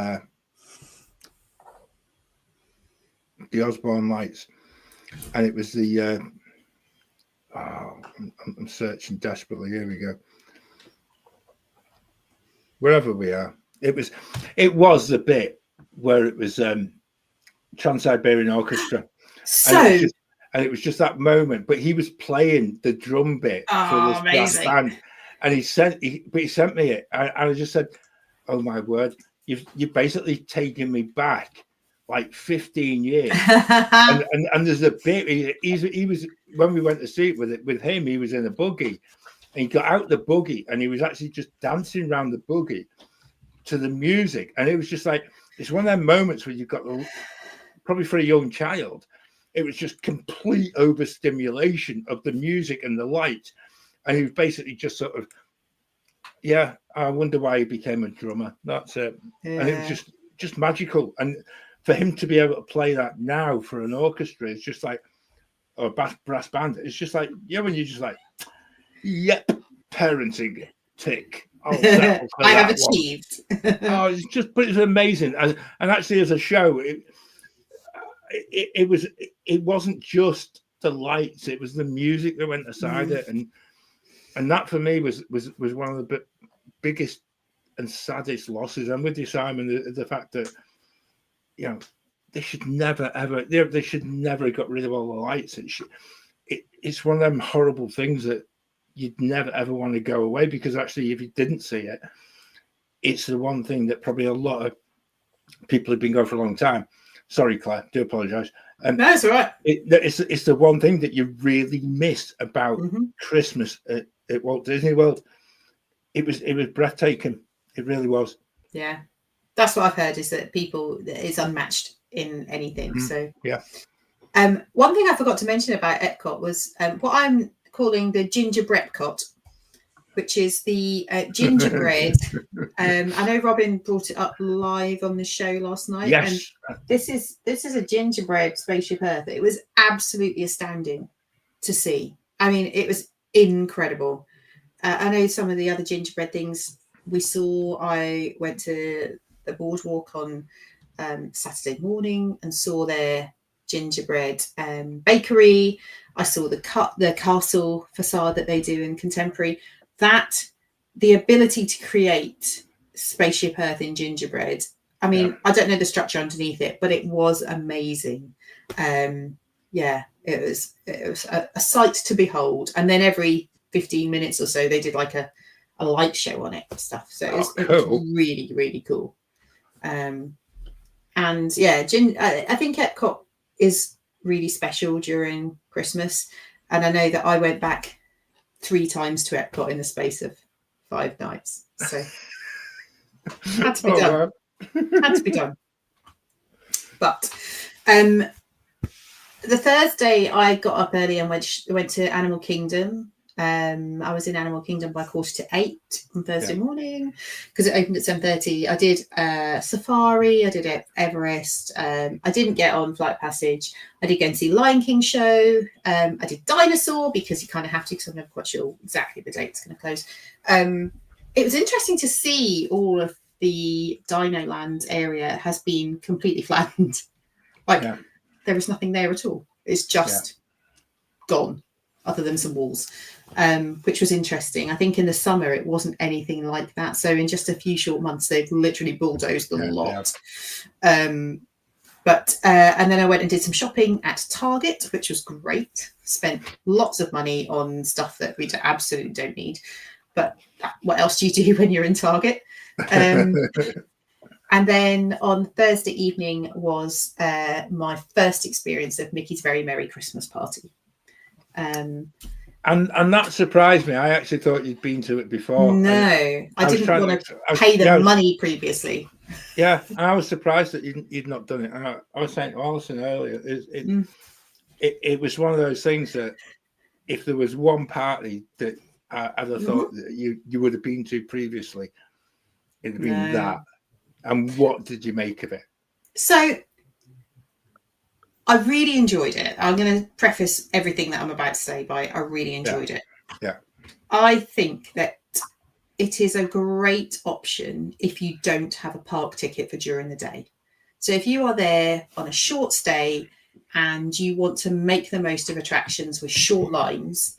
the Osborne Lights, and it was the. I'm searching desperately. Here we go. wherever we are. It was the bit where it was Trans-Siberian Orchestra, So and it was just that moment. But he was playing the drum bit for this brass amazing. band, and he sent me it, and I just said, "Oh my word, you've basically taken me back like 15 years." and there's a bit he was when we went to see it with him, he was in a buggy, and he got out the buggy, and he was actually just dancing around the buggy to the music, and it was just like, it's one of them moments where you've got probably for a young child, it was just complete overstimulation of the music and the light, and he was basically just sort of, yeah, I wonder why he became a drummer. That's it. Yeah. And it was just magical, and for him to be able to play that now for an orchestra, it's just like, or a brass band, it's just like, yeah, when you're just like, yep, parenting tick. I have achieved. Oh, it's just, but it's amazing. And actually, as a show, it wasn't just the lights; it was the music that went aside it, and that for me was one of the biggest and saddest losses. I'm with you, Simon. The fact that, you know, they should never ever have got rid of all the lights. It's one of them horrible things that you'd never ever want to go away, because actually, if you didn't see it, it's the one thing that probably a lot of people have been going for a long time. Sorry, Claire, do apologise. No, it's all right. It's the one thing that you really miss about Christmas at Walt Disney World. It was breathtaking. It really was. Yeah, that's what I've heard, is that it's unmatched in anything. So yeah. One thing I forgot to mention about Epcot was what I'm calling the gingerbread-cot, which is the gingerbread. I know Robin brought it up live on the show last night. Yes. And this is a gingerbread Spaceship Earth. It was absolutely astounding to see. I mean, it was incredible. I know some of the other gingerbread things we saw. I went to the boardwalk on Saturday morning and saw their gingerbread bakery. I saw the castle facade that they do in Contemporary. That the ability to create Spaceship Earth in gingerbread. I mean, I don't know the structure underneath it, but it was amazing. Yeah, it was a sight to behold. And then every 15 minutes or so, they did like a light show on it and stuff. So it was really, really cool. And yeah, I think Epcot is really special during Christmas. And I know that I went back 3 times to Epcot in the space of 5 nights. So had to be done. Wow. Had to be done. But the Thursday I got up early and went to Animal Kingdom. I was in Animal Kingdom by 7:45 on Thursday morning, because it opened at 7:30. I did Safari, I did Everest. I didn't get on Flight Passage. I did go and see Lion King show. I did Dinosaur, because you kind of have to, because I'm not quite sure exactly the date it's going to close. It was interesting to see all of the Dino Land area has been completely flattened. There was nothing there at all. It's just gone, other than some walls, which was interesting. I think in the summer it wasn't anything like that. So in just a few short months, they've literally bulldozed the lot. But and then I went and did some shopping at Target, which was great. Spent lots of money on stuff that we absolutely don't need. But what else do you do when you're in Target? And then on Thursday evening was my first experience of Mickey's Very Merry Christmas Party. And that surprised me. I actually thought you'd been to it before. No, I didn't want to pay them money previously. Yeah, and I was surprised that you'd not done it. I was saying to Alison earlier, it was one of those things that if there was one party that I'd have thought that you would have been to previously, it'd have been that. And what did you make of it? So I really enjoyed it. I'm going to preface everything that I'm about to say by I really enjoyed it. Yeah. I think that it is a great option if you don't have a park ticket for during the day. So if you are there on a short stay and you want to make the most of attractions with short lines,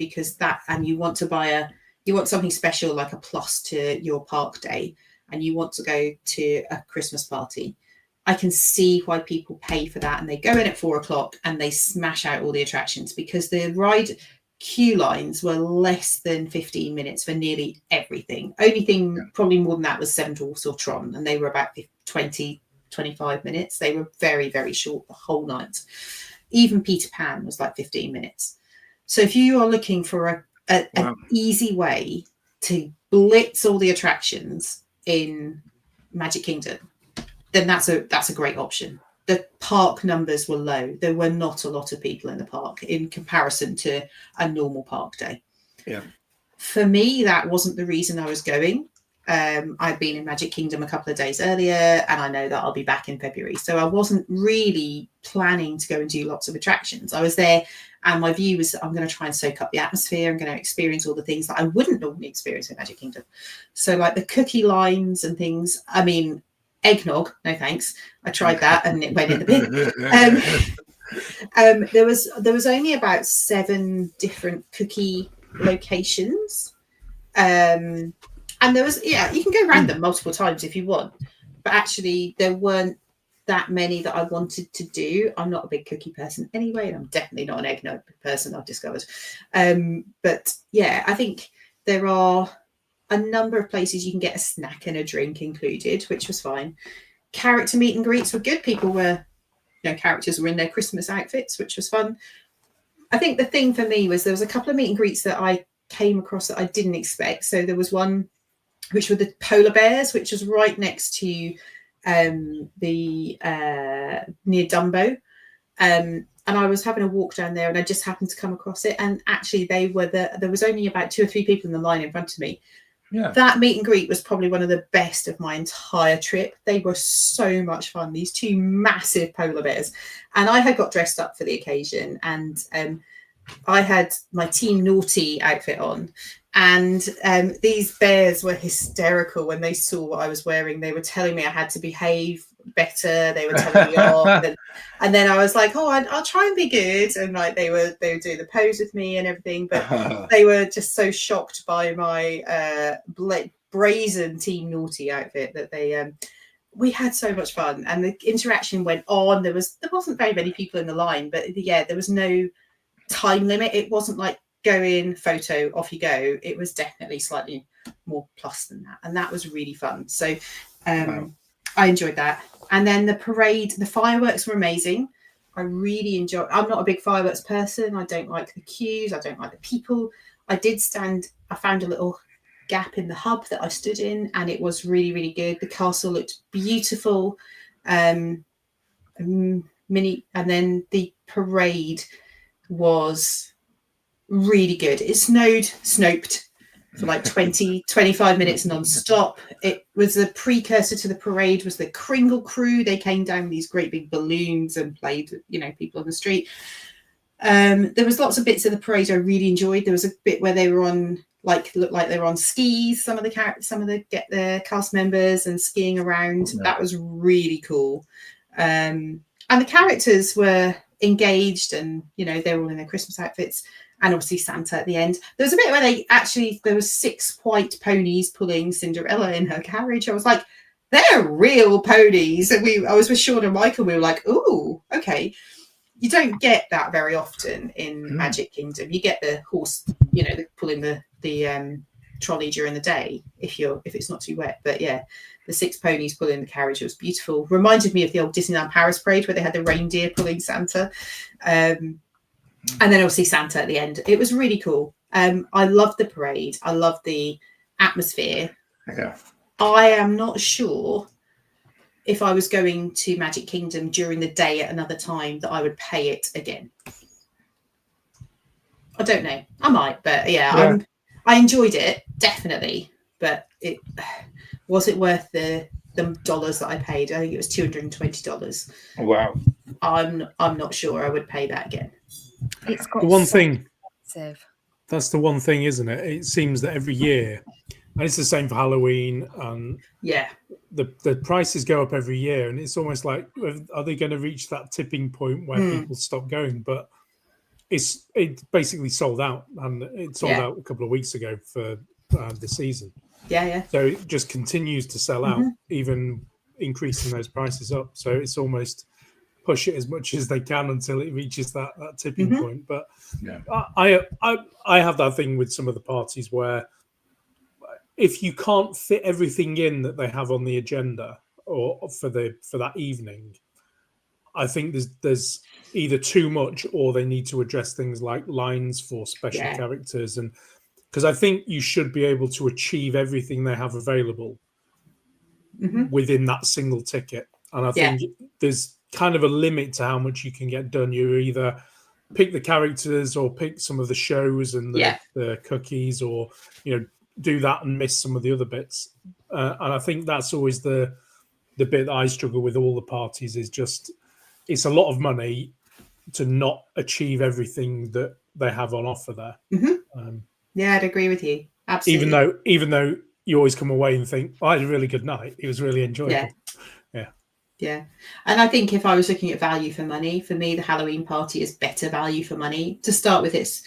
and you want to you want something special like a plus to your park day, and you want to go to a Christmas party, I can see why people pay for that, and they go in at 4 o'clock and they smash out all the attractions, because the ride queue lines were less than 15 minutes for nearly everything. Only thing probably more than that was Seven Dwarfs or Tron, and they were about 20, 25 minutes. They were very, very short the whole night. Even Peter Pan was like 15 minutes. So if you are looking for an easy way to blitz all the attractions in Magic Kingdom, then that's a great option. The park numbers were low. There were not a lot of people in the park in comparison to a normal park day. Yeah. For me, that wasn't the reason I was going. I'd been in Magic Kingdom a couple of days earlier, and I know that I'll be back in February. So I wasn't really planning to go and do lots of attractions. I was there, and my view was I'm going to try and soak up the atmosphere. I'm going to experience all the things that I wouldn't normally experience in Magic Kingdom. So like the cookie lines and things. I mean, eggnog, no thanks. I tried that and it went in the bin. There was only about 7 different cookie locations. And there was, you can go around them multiple times if you want, but actually there weren't that many that I wanted to do. I'm not a big cookie person anyway, and I'm definitely not an eggnog person, I've discovered. But yeah, I think there are a number of places you can get a snack and a drink included, which was fine. Character meet and greets were good. People were, characters were in their Christmas outfits, which was fun. I think the thing for me was there was a couple of meet and greets that I came across that I didn't expect. So there was one which were the polar bears, which was right next to near Dumbo. And I was having a walk down there and I just happened to come across it. And actually there was only about 2 or 3 people in the line in front of me. Yeah. That meet and greet was probably one of the best of my entire trip. They were so much fun. These 2 massive polar bears. And I had got dressed up for the occasion, and I had my Team Naughty outfit on. And these bears were hysterical when they saw what I was wearing. They were telling me I had to behave better. They were telling me off. And then I was like, I'll try and be good. And like they were doing the pose with me and everything. But they were just so shocked by my brazen Team Naughty outfit that we had so much fun. And the interaction went on. There wasn't very many people in the line, but yeah, there was no time limit. It wasn't like go in, photo, off you go. It was definitely slightly more plus than that, and that was really fun. So I enjoyed that. And then the parade, the fireworks were amazing. I really enjoyed. I'm not a big fireworks person. I don't like the queues. I don't like the people. I found a little gap in the hub that I stood in, and it was really, really good. The castle looked beautiful. And then the parade was really good. It snoped for like 20-25 minutes non-stop. It was the precursor to the parade was the Kringle crew. They came down with these great big balloons and played, people on the street. There was lots of bits of the parade I really enjoyed. There was a bit where they were on looked like they were on skis, some of the cast members, and skiing around. Yeah. That was really cool. And the characters were engaged, and they were all in their Christmas outfits. And obviously Santa at the end. There was a bit where there was 6 white ponies pulling Cinderella in her carriage. I was like, they're real ponies. And I was with Sean and Michael. We were like, ooh, okay. You don't get that very often in Magic Kingdom. You get the horse, pulling the trolley during the day if it's not too wet. But yeah, the 6 ponies pulling the carriage was beautiful. Reminded me of the old Disneyland Paris parade where they had the reindeer pulling Santa. And then obviously Santa at the end. It was really cool. I loved the parade. I loved the atmosphere. Yeah. I am not sure if I was going to Magic Kingdom during the day at another time that I would pay it again. I don't know. I might, but yeah. I enjoyed it, definitely. But was it worth the dollars that I paid? I think it was $220. Wow. I'm not sure I would pay that again. It's got the one thing. Expensive. That's the one thing, isn't it? It seems that every year, and it's the same for Halloween. Yeah. The prices go up every year, and it's almost like, are they going to reach that tipping point where people stop going? But it basically sold out, and it sold out a couple of weeks ago for the season. Yeah. So it just continues to sell out, even increasing those prices up. So it's almost push it as much as they can until it reaches that tipping point. But Yeah. I have that thing with some of the parties where if you can't fit everything in that they have on the agenda or for that evening, I think there's either too much or they need to address things like lines for special characters, and because I think you should be able to achieve everything they have available within that single ticket. And I think there's kind of a limit to how much you can get done. You either pick the characters or pick some of the shows and the cookies, or do that and miss some of the other bits. And I think that's always the bit that I struggle with all the parties, is just it's a lot of money to not achieve everything that they have on offer there. Yeah, I'd agree with you. Absolutely. Even though you always come away and think, I had a really good night. It was really enjoyable. Yeah. And I think if I was looking at value for money, for me, the Halloween party is better value for money. To start with, it's,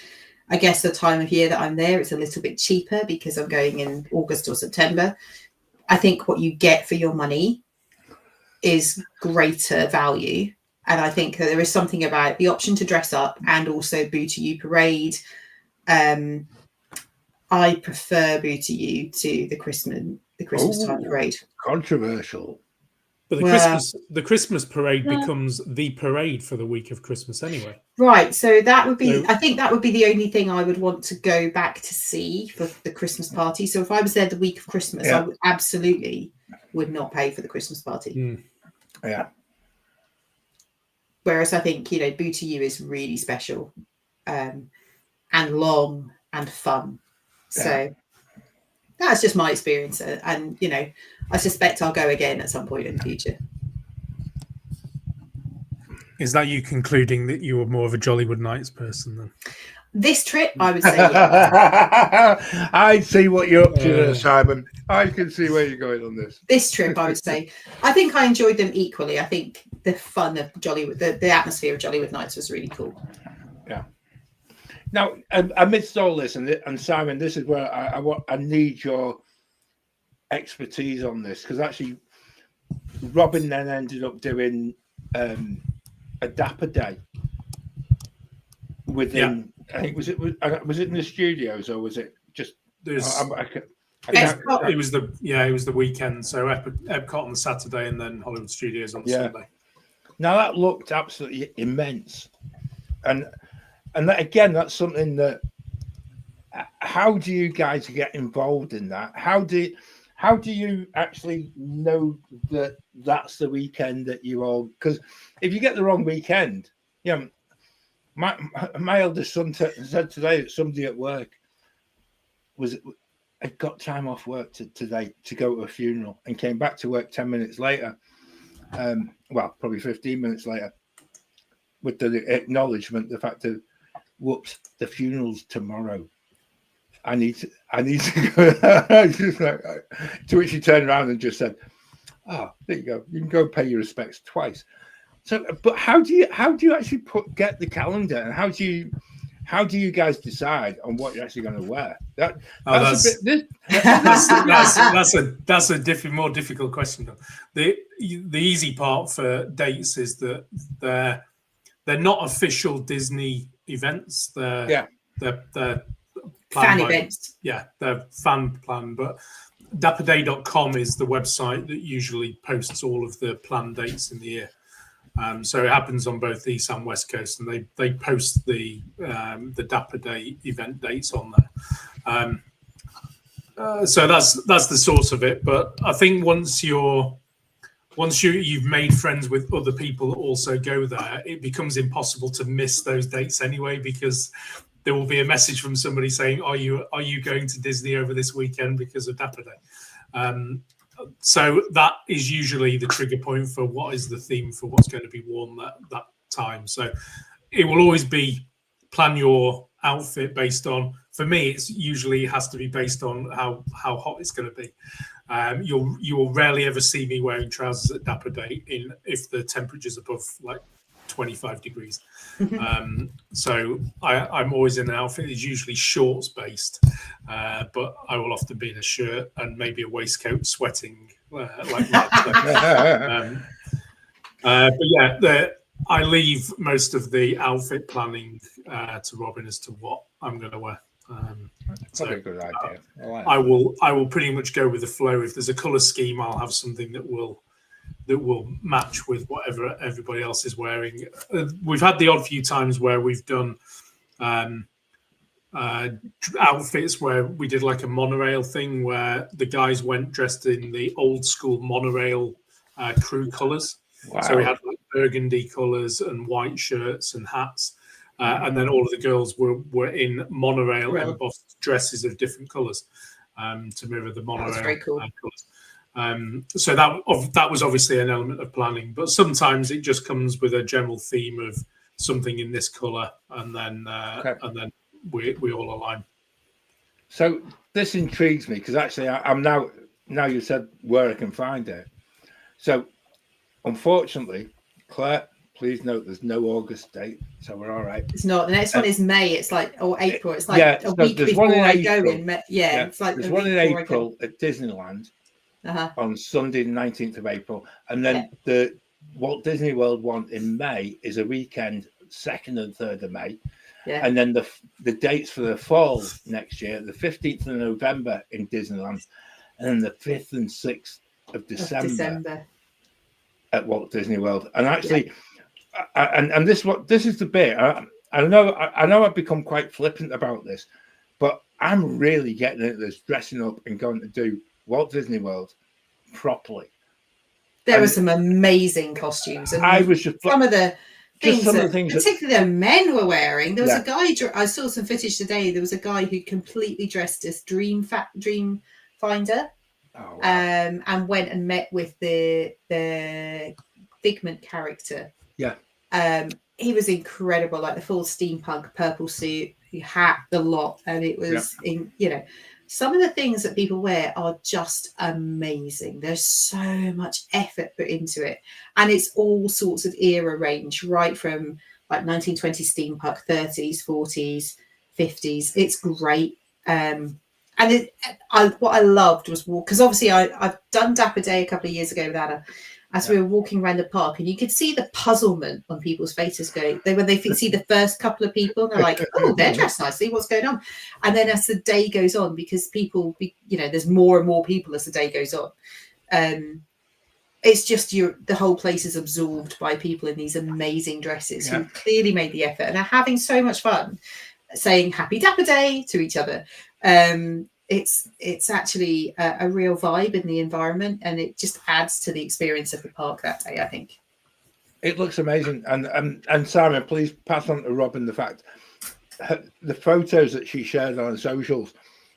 I guess, the time of year that I'm there, it's a little bit cheaper because I'm going in August or September. I think what you get for your money is greater value. And I think that there is something about the option to dress up and also Boo to You parade. I prefer Boo to You to the Christmas time parade. Controversial. But the Christmas parade becomes the parade for the week of Christmas anyway. Right. So that would be, I think that would be the only thing I would want to go back to see for the Christmas party. So if I was there the week of Christmas, I would absolutely would not pay for the Christmas party. Yeah. Whereas I think, Boo to You is really special and long and fun. So that's just my experience. And, I suspect I'll go again at some point in the future. Is that you concluding that you were more of a Jollywood Nights person then? This trip, I would say yes. I see what you're up to there, Simon. I can see where you're going on this. This trip, I would say. I think I enjoyed them equally. I think the fun of Jollywood, the atmosphere of Jollywood Nights was really cool. Yeah. Now, amidst all this, and Simon, this is where I need your expertise on this, because actually Robin then ended up doing a Dapper Day within. I think was it in the studios, or was it just? It was the weekend. So Epcot on the Saturday, and then Hollywood Studios on the Sunday. Now that looked absolutely immense, and that, again, that's something that. How do you guys get involved in that? How do you actually know that that's the weekend that you all? Because if you get the wrong weekend, my eldest son said today that somebody at work had got time off work today to go to a funeral and came back to work 10 minutes later. Well, probably 15 minutes later, with the acknowledgement, the fact that, whoops, the funeral's tomorrow. I need to go. To which he turned around and just said, "Oh, there you go. You can go pay your respects twice." So, but how do you actually get the calendar, and how do you guys decide on what you're actually going to wear? That's a more difficult question. The easy part for dates is that they're not official Disney events. They're fan events. Yeah, they're fan plan. But dapperday.com is the website that usually posts all of the planned dates in the year. So it happens on both the East and West Coast, and they post the Dapper Day event dates on there. So that's the source of it. But I think once you've made friends with other people that also go there, it becomes impossible to miss those dates anyway, because there will be a message from somebody saying, are you going to Disney over this weekend because of Dapper Day? So that is usually the trigger point for what is the theme for what's going to be worn that time. So it will always be plan your outfit based on, for me, it usually has to be based on how hot it's going to be. You will rarely ever see me wearing trousers at Dapper Day if the temperature's above like 25 degrees. So I'm always in an outfit that's usually shorts based, but I will often be in a shirt and maybe a waistcoat, sweating like mad. But yeah, I leave most of the outfit planning to Robin as to what I'm going to wear. Probably a good idea. I will pretty much go with the flow. If there's a color scheme, I'll have something that will match with whatever everybody else is wearing. We've had the odd few times where we've done outfits where we did like a monorail thing where the guys went dressed in the old school monorail crew colors. Wow. So we had like burgundy colors and white shirts and hats. And then all of the girls were in monorail embossed dresses of different colors to mirror the monorail That's very cool. colors. So that was obviously an element of planning, but sometimes it just comes with a general theme of something in this color, and then we all align. So this intrigues me because actually I'm now you said where I can find it. So unfortunately, Claire, please note there's no August date, so we're all right. It's not. The next one is May. It's like April. It's like yeah, a week there's before one in I go April. in. Yeah, it's like there's a one week in before I April at Disneyland go. on Sunday, the 19th of April, and then the Walt Disney World one in May is a weekend, 2nd and 3rd of May. Yeah. And then the dates for the fall next year, the 15th of November in Disneyland, and then the 5th and 6th of December at Walt Disney World. And actually, and this is the bit. I know I've become quite flippant about this, but I'm really getting into this, dressing up and going to do Walt Disney World properly. There were some amazing costumes, and I was just some of the things, particularly the men were wearing. There was a guy. I saw some footage today. There was a guy who completely dressed as Dream Finder, and went and met with the Figment character. Yeah. He was incredible, like the full steampunk purple suit, hat, the lot, and it was some of the things that people wear are just amazing. There's so much effort put into it, and it's all sorts of era range, right from like 1920s steampunk, 30s, 40s, 50s. It's great. What I loved was because obviously I've done Dapper Day a couple of years ago with Anna. As we were walking around the park, and you could see the puzzlement on people's faces when they see the first couple of people, and they're like, "Oh, they're dressed nicely. What's going on?" And then as the day goes on, because people, there's more and more people as the day goes on. It's just the whole place is absorbed by people in these amazing dresses who clearly made the effort and are having so much fun, saying "Happy Dapper Day" to each other. It's actually a real vibe in the environment, and it just adds to the experience of the park that day, I think. It looks amazing. And Simon, please pass on to Robin the fact the photos that she shared on socials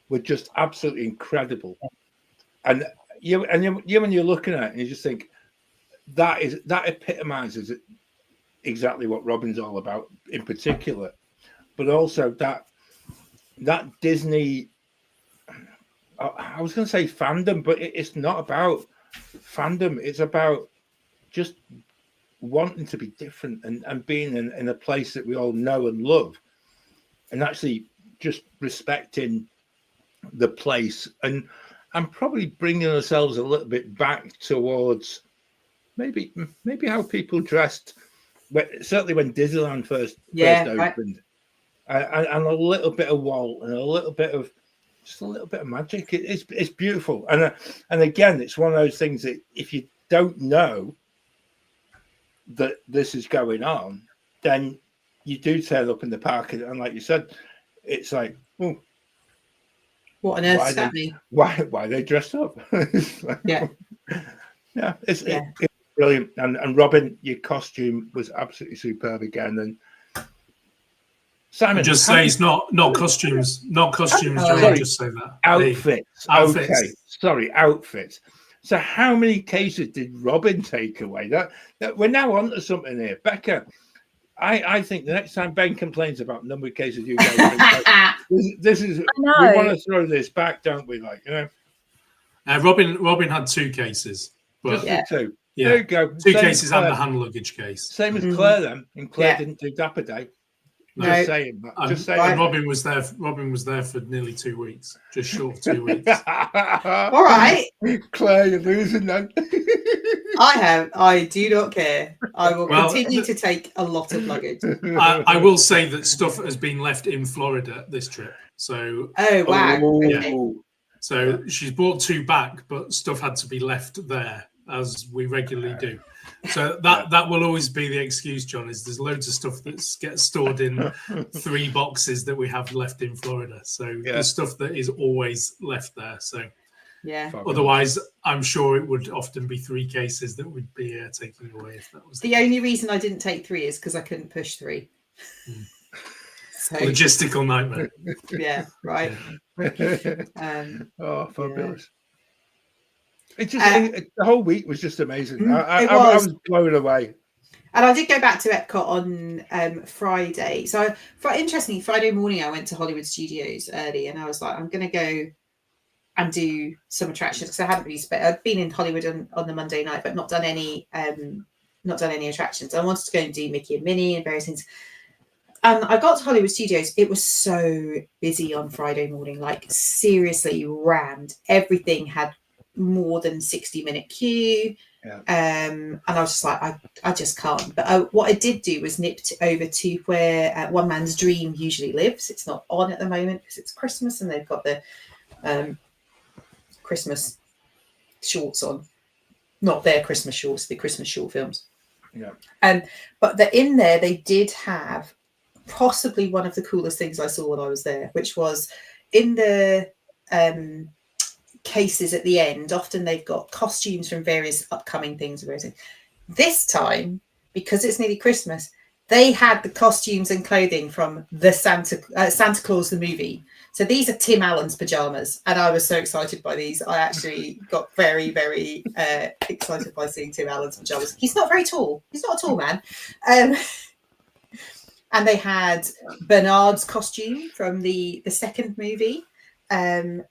were just absolutely incredible. And when you're looking at it, and you just think that epitomizes exactly what Robin's all about in particular, but also that Disney, I was going to say fandom, but it's not about fandom. It's about just wanting to be different and being in a place that we all know and love, and actually just respecting the place and probably bringing ourselves a little bit back towards maybe how people dressed, certainly when Disneyland first opened, and a little bit of Walt and a little bit of magic. It's beautiful, and again, it's one of those things that if you don't know that this is going on, then you do turn up in the park, and like you said, it's like, oh, what on earth is happening? Why are they dressed up? It's brilliant. And Robin, your costume was absolutely superb again. And Simon, just say it's not costumes, sorry, just say that. Outfits. Outfits. Okay, sorry, outfits. So how many cases did Robin take away? That we're now on to something here. Becca, I think the next time Ben complains about number of cases you guys this is we want to throw this back, don't we? Like, Robin had 2 cases, but just the 2. There you go. 2 Same as cases and Claire. the hand luggage case. Same as Mhm. Claire then. And Claire Yeah. didn't do Dapper Day. No. Just saying that. And, Just saying. and Robin was there. Robin was there for nearly 2 weeks, just short of 2 weeks. All right. Claire, you're losing then. I do not care. I will Well, continue to take a lot of luggage. I will say that stuff has been left in Florida this trip. So Oh, wow. Okay. Oh, So she's brought 2 back, but stuff had to be left there, as we regularly do. So that will always be the excuse, John, is there's loads of stuff that gets stored in 3 boxes that we have left in Florida. So there's stuff that is always left there. So Yeah. otherwise, I'm sure it would often be 3 cases that would be taking away if that was The only reason I didn't take 3 is because I couldn't push 3. So, logistical nightmare. yeah, right. Oh, fabulous. It just the whole week was just amazing. I It was was. blown away. And I did go back to Epcot on Friday. So, interestingly, Friday morning I went to Hollywood Studios early, and I was like, I'm going to go and do some attractions because I hadn't really I'd been in Hollywood on the Monday night, but not done any attractions. I wanted to go and do Mickey and Minnie and various things. And I got to Hollywood Studios. It was so busy on Friday morning, like seriously rammed. Everything had more than 60-minute queue. Yeah. And I was just like, I just can't. But what I did do was nipped over to where One Man's Dream usually lives. It's not on at the moment because it's Christmas and they've got the Christmas shorts on. Not their Christmas shorts, the Christmas short films. Yeah. But in there, they did have possibly one of the coolest things I saw when I was there, which was in the cases at the end. Often they've got costumes from various upcoming things. This time, because it's nearly Christmas, they had the costumes and clothing from the Santa Claus the movie. So these are Tim Allen's pajamas, and I was so excited by these. I actually got very, very excited by seeing Tim Allen's pajamas. He's not very tall. He's not a tall man. And they had Bernard's costume from the second movie. And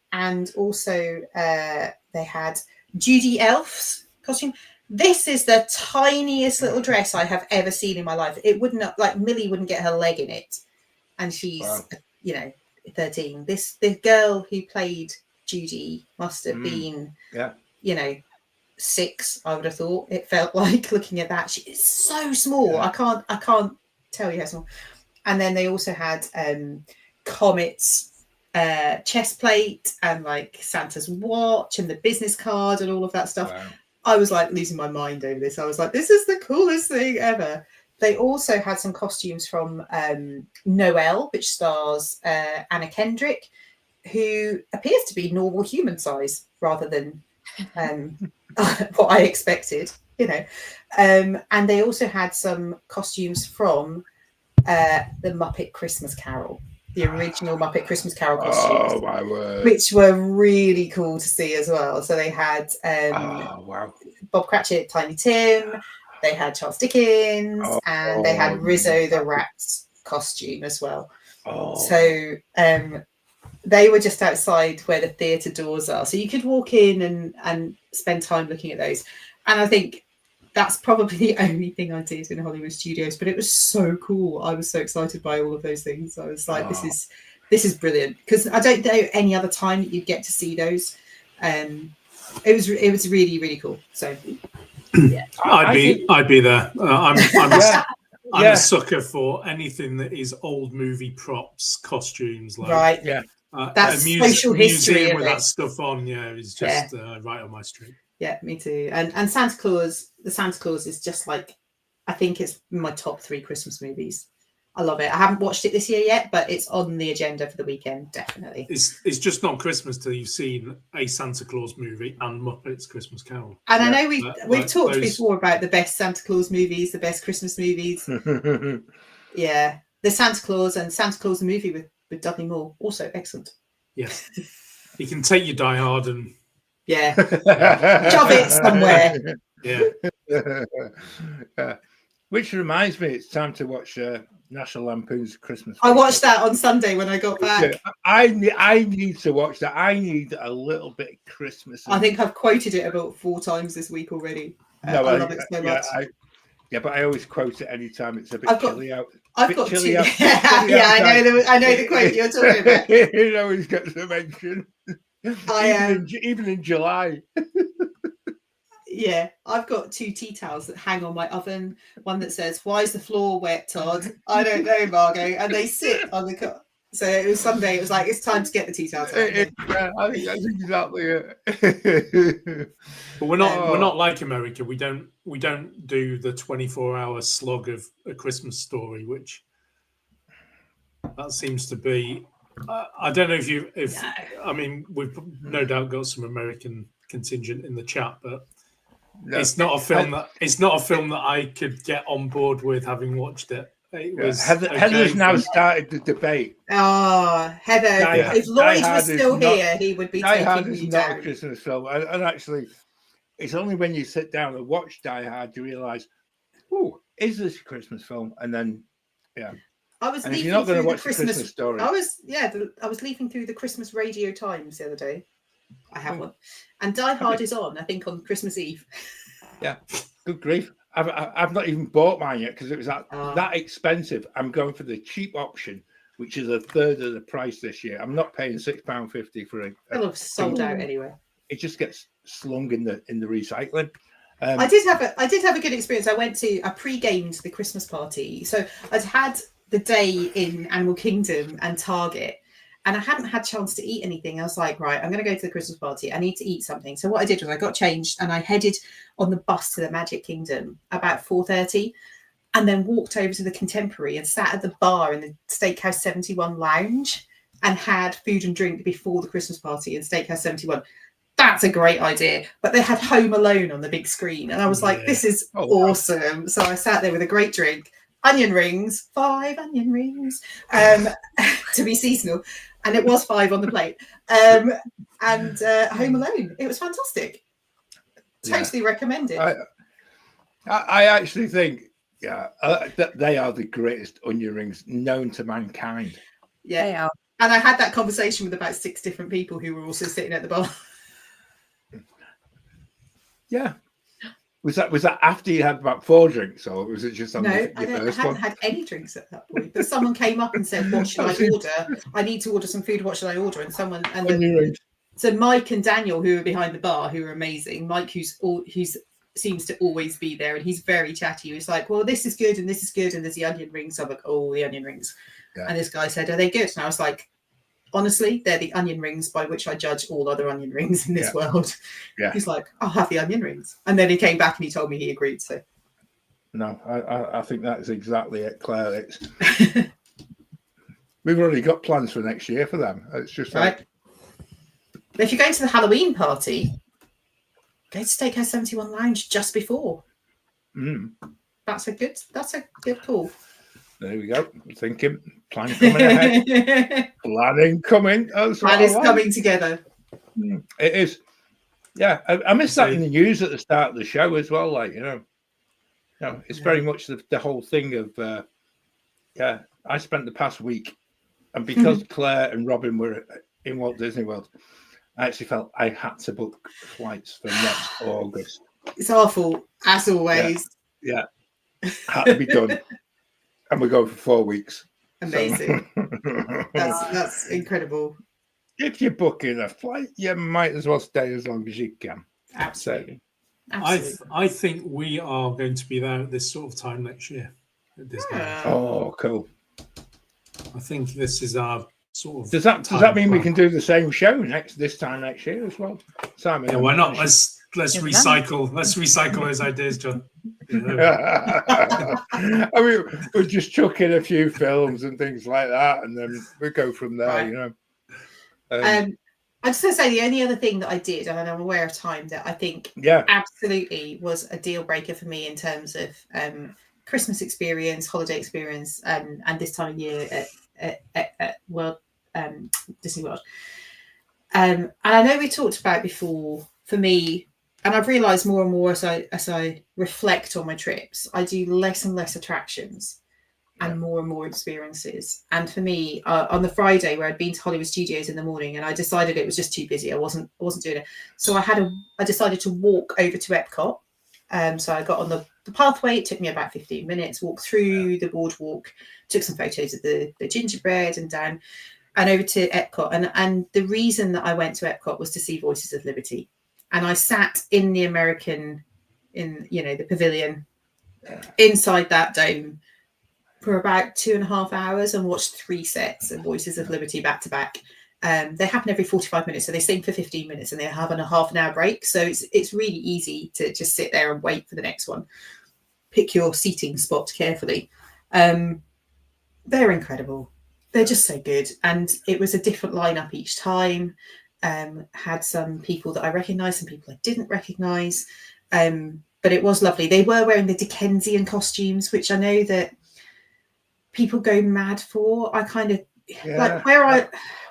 also they had Judy Elf's costume. This is the tiniest little dress I have ever seen in my life. It wouldn't, like Millie wouldn't get her leg in it. And she's, 13. The girl who played Judy must have been, 6, I would have thought. It felt like looking at that. She is so small. I can't tell you how small. And then they also had Comet's chest plate and like Santa's watch and the business card and all of that stuff. Wow. I was like losing my mind over this. I was like, this is the coolest thing ever. They also had some costumes from Noelle, which stars Anna Kendrick, who appears to be normal human size rather than what I expected, And they also had some costumes from the Muppet Christmas Carol, the original Muppet Christmas Carol costumes. Oh, my word. Which were really cool to see as well. So they had wow. Bob Cratchit, Tiny Tim, they had Charles Dickens, and they had Rizzo the Rat's costume as well. So they were just outside where the theatre doors are. So you could walk in and spend time looking at those. And I think that's probably the only thing I did in Hollywood Studios, but it was so cool. I was so excited by all of those things. I was like, this is brilliant, because I don't know any other time that you'd get to see those. It was really, really cool. So yeah, I'd be there. I'm Yeah. a sucker for anything that is old movie props, costumes, like right. Yeah. That's a social history museum of with it. that stuff on. Yeah, it's just right on my street. Yeah, me too. And Santa Claus, the Santa Claus is just like, I think it's my top 3 Christmas movies. I love it. I haven't watched it this year yet, but it's on the agenda for the weekend, definitely. It's just not Christmas till you've seen a Santa Claus movie and Muppets Christmas Carol. And I know we've talked before about the best Santa Claus movies, the best Christmas movies. Yeah, the Santa Claus and Santa Claus the movie with Dudley Moore, also excellent. Yes, you can take your Die Hard and shove it somewhere. Yeah. Which reminds me, it's time to watch National Lampoon's Christmas. I watched that on Sunday when I got back. I need to watch that. I need a little bit of Christmas. I think I've quoted it about 4 times this week already. I love it so much. But I always quote it anytime it's a bit chilly out. I've got chilly two. out. I know the quote you're talking about. It always gets a mention. Even in July. Yeah, I've got 2 tea towels that hang on my oven. One that says, "Why is the floor wet, Todd?" I don't know, Margot. And they sit on the. So it was Sunday. It was like, it's time to get the tea towels out. I think that's exactly it. But we're not like America. We don't do the 24-hour slog of A Christmas Story, which that seems to be. I don't know I mean, we've no doubt got some American contingent in the chat, but it's not a film that I could get on board with, having watched it. Heather's now started the debate. Oh, Heather! If Lloyd was still here, he would be taking you down. Not a Christmas film, and actually, it's only when you sit down and watch Die Hard you realise, oh, is this a Christmas film? And then, I was and if leafing you're not going to through watch the Christmas Story. I was leafing through the Christmas Radio Times the other day. I have one, and Die Hard is on. I think on Christmas Eve. Yeah, good grief! I've not even bought mine yet because it was that expensive. I'm going for the cheap option, which is a third of the price this year. I'm not paying £6.50 for it. It'll have sold out anyway. It just gets slung in the recycling. I did have a good experience. I pre-gamed the Christmas party, so I'd had the day in Animal Kingdom and Target, and I hadn't had a chance to eat anything. I was like, right, I'm going to go to the Christmas party. I need to eat something. So what I did was I got changed and I headed on the bus to the Magic Kingdom about 4:30, and then walked over to the Contemporary and sat at the bar in the Steakhouse 71 lounge and had food and drink before the Christmas party in Steakhouse 71. That's a great idea. But they had Home Alone on the big screen, and I was like, this is awesome. So I sat there with a great drink, onion rings, 5 onion rings, to be seasonal. And it was 5 on the plate. And Home Alone. It was fantastic. Totally recommended. I actually think, that they are the greatest onion rings known to mankind. Yeah, they are. And I had that conversation with about 6 different people who were also sitting at the bar. Yeah. Was that after you had about 4 drinks, or was it just on I hadn't had any drinks at that point. But someone came up and said, "What should I order? I need to order some food. What should I order?" And so Mike and Daniel, who were behind the bar, who were amazing. Mike, who's seems to always be there, and he's very chatty. He was like, "Well, this is good, and this is good, and there's the onion rings." So I'm like, "Oh, the onion rings." Yeah. And this guy said, "Are they good?" And I was like, honestly, they're the onion rings by which I judge all other onion rings in this world. Yeah. He's like, I'll have the onion rings. And then he came back and he told me he agreed. So no, I think that's exactly it, Claire. We've already got plans for next year for them. It's just right. But if you're going to the Halloween party, go to Steakhouse 71 Lounge just before. That's a good call. There we go. Thinking, plan coming ahead. Planning coming. Plan is coming together. It is. Yeah, I missed that in the news at the start of the show as well. Like, it's very much the whole thing of, I spent the past week, and because Claire and Robin were in Walt Disney World, I actually felt I had to book flights for next August. It's awful, as always. Yeah. Had to be done. And we go for 4 weeks. Amazing. So. That's incredible. If you're booking a flight, you might as well stay as long as you can. Absolutely. I think we are going to be there at this sort of time next year at Disney. Oh, cool. I think this is our sort of. Does that mean we can do the same show this time next year as well? Simon, yeah, why not? Let's recycle. Let's recycle those ideas, John. I mean, we'll just chuck in a few films and things like that, and then we go from there. Right. I just want to say the only other thing that I did, and I'm aware of time, that I think absolutely was a deal breaker for me in terms of Christmas experience, holiday experience, and this time of year at Disney World. And I know we talked about before, for me, and I've realised more and more as I reflect on my trips, I do less and less attractions and more experiences. And for me, on the Friday where I'd been to Hollywood Studios in the morning, and I decided it was just too busy, I wasn't doing it. So I decided to walk over to Epcot So I got on the pathway. It took me about 15 minutes, walked through the boardwalk, took some photos of the gingerbread and down and over to Epcot. And the reason that I went to Epcot was to see Voices of Liberty. And I sat in the American, the pavilion inside that dome for about 2.5 hours and watched 3 sets of Voices of Liberty back to back. They happen every 45 minutes, so they sing for 15 minutes and they have a half an hour break. So it's really easy to just sit there and wait for the next one. Pick your seating spot carefully. They're incredible. They're just so good. And it was a different lineup each time. Had some people that I recognised, some people I didn't recognise. But it was lovely. They were wearing the Dickensian costumes, which I know that people go mad for. I kind of like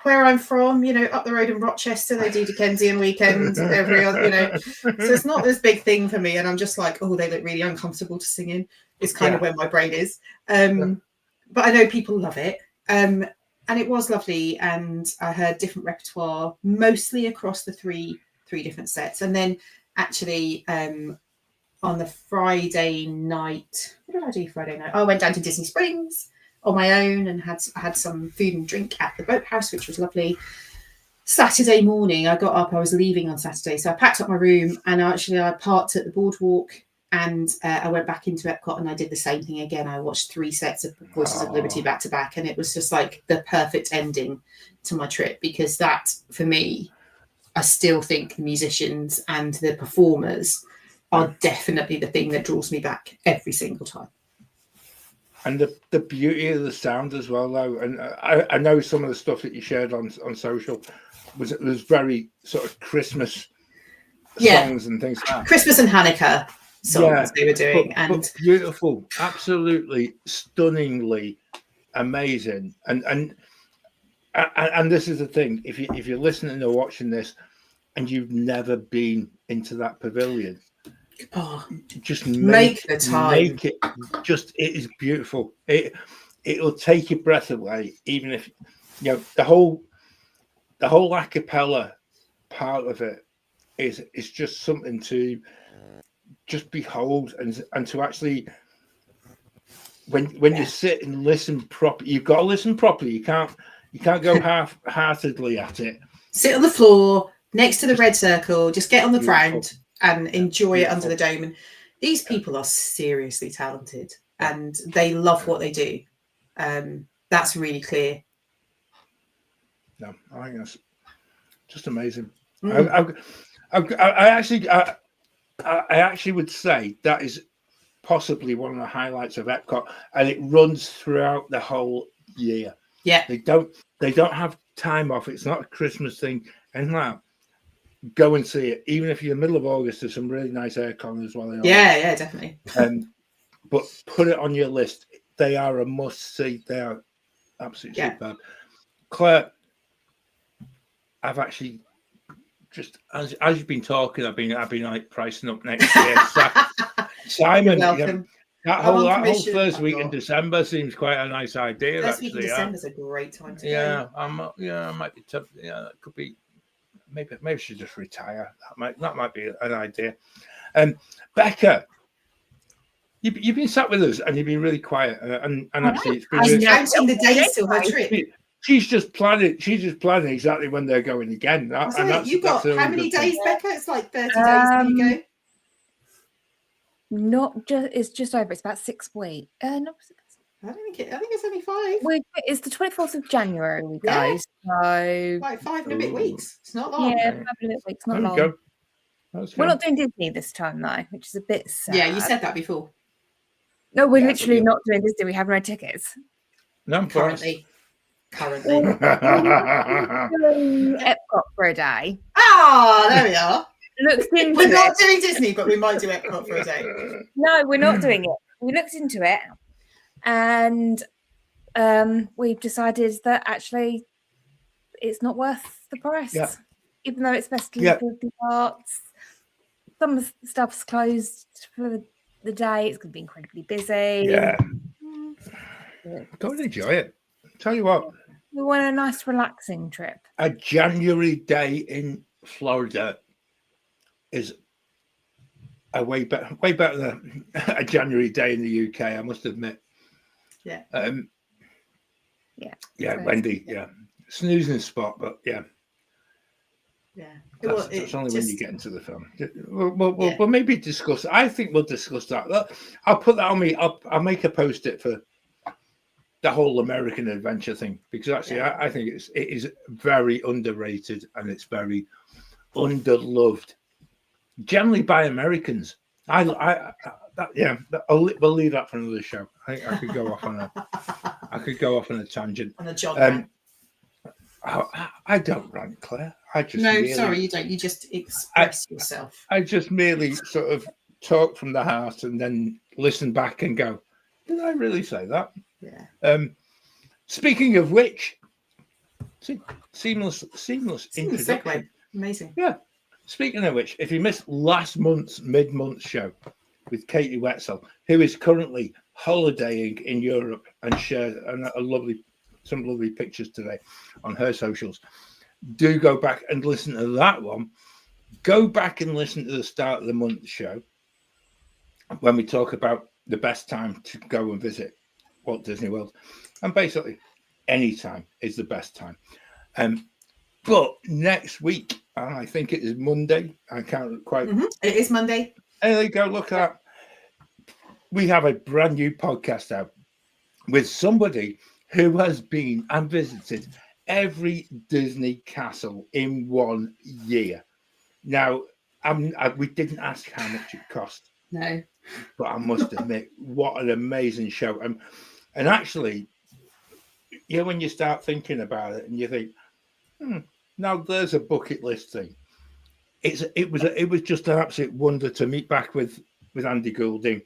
where I'm from, up the road in Rochester, they do Dickensian weekend every other, so it's not this big thing for me. And I'm just like, oh, they look really uncomfortable to sing in. It's kind of where my brain is. But I know people love it. And it was lovely. And I heard different repertoire, mostly across the three different sets. And then actually on the Friday night, what did I do Friday night? I went down to Disney Springs on my own and had some food and drink at the boathouse, which was lovely. Saturday morning, I got up. I was leaving on Saturday, so I packed up my room and I parked at the boardwalk and I went back into Epcot and I did the same thing again. I watched 3 sets of Voices of Liberty back to back, and it was just like the perfect ending to my trip, because that, for me, I still think the musicians and the performers are definitely the thing that draws me back every single time. And the beauty of the sound as well, though. And I know some of the stuff that you shared on social was very sort of Christmas songs and things like that. Christmas and Hanukkah songs they were doing. But beautiful, absolutely stunningly amazing. And this is the thing. If you're listening or watching this and you've never been into that pavilion, just make the time. Make it. It is beautiful. It'll take your breath away, even if the whole a cappella part of it is just something to just behold and to actually when you sit and listen properly, you've got to listen properly. You can't go half-heartedly at it. Sit on the floor next to the red circle. Just get on the ground and enjoy it under the dome. And these people are seriously talented and they love what they do. That's really clear. No, I think that's just amazing. I actually would say that is possibly one of the highlights of Epcot, and it runs throughout the whole year. Yeah, they don't have time off. It's not a Christmas thing, and that. Go and see it, even if you're in the middle of August. There's some really nice aircon as well. Yeah, definitely. But put it on your list. They are a must see. They are absolutely superb. Claire, I've actually just as you've been talking, I've been like pricing up next year. Simon, that whole first week in December seems quite a nice idea. First week in December is a great time to go. I might be tough. Yeah, that could be. Maybe I should just retire. That might be an idea. Becca, you've been sat with us and you've been really quiet. And actually, it's been. I'm counting the days till her trip. She's just planning. She's just planning exactly when they're going again. You've got how many days, Becca? It's like 30 days when you go. Not just. It's just over. It's about 6 weeks. No, I think it's only 5. It's the 24th of January we go. So like 5 and a bit weeks. It's not long. Yeah, 5 and a bit weeks. Not long. We're not doing Disney this time though, which is a bit sad. Yeah, you said that before. No, we're literally not doing Disney. We have no tickets. No, currently. Epcot for a day. There we are. We're not doing Disney, but we might do Epcot for a day. No, we're not doing it. We looked into it. And we've decided that actually it's not worth the price, even though it's festive with the arts. Some of the stuff's closed for the day. It's going to be incredibly busy. Yeah. Go and enjoy it. Tell you what. We want a nice, relaxing trip. A January day in Florida is way better than a January day in the UK, I must admit. Yeah. Yeah, Wendy. Yeah, snoozing spot, but yeah. Yeah. That's only when you get into the film. We'll maybe discuss. I think we'll discuss that. I'll put that on me. I'll make a post-it for the whole American adventure thing, because actually I think it is very underrated and it's very underloved, generally by Americans. We'll leave that for another show. I think I could go off on a tangent. On a jog. I don't rant, Claire. Sorry, you don't. You just express yourself. I just merely sort of talk from the heart and then listen back and go, did I really say that? Yeah. Speaking of which, seamless introduction. Segue. Amazing. Yeah. Speaking of which, if you missed last month's mid-month show with Katie Wetzel, who is currently holidaying in Europe and shared some lovely pictures today on her socials, do go back and listen to that one. Go back and listen to the start of the month show when we talk about the best time to go and visit Walt Disney World. And basically, any time is the best time. But next week, I think it is Monday. I can't quite. Mm-hmm. It is Monday. There you go. Look at that. We have a brand new podcast out with somebody who has been and visited every Disney castle in 1 year. Now, we didn't ask how much it cost. No. But I must admit, what an amazing show. And actually, when you start thinking about it and you think, now there's a bucket list thing. It was just an absolute wonder to meet back with Andy Goulding.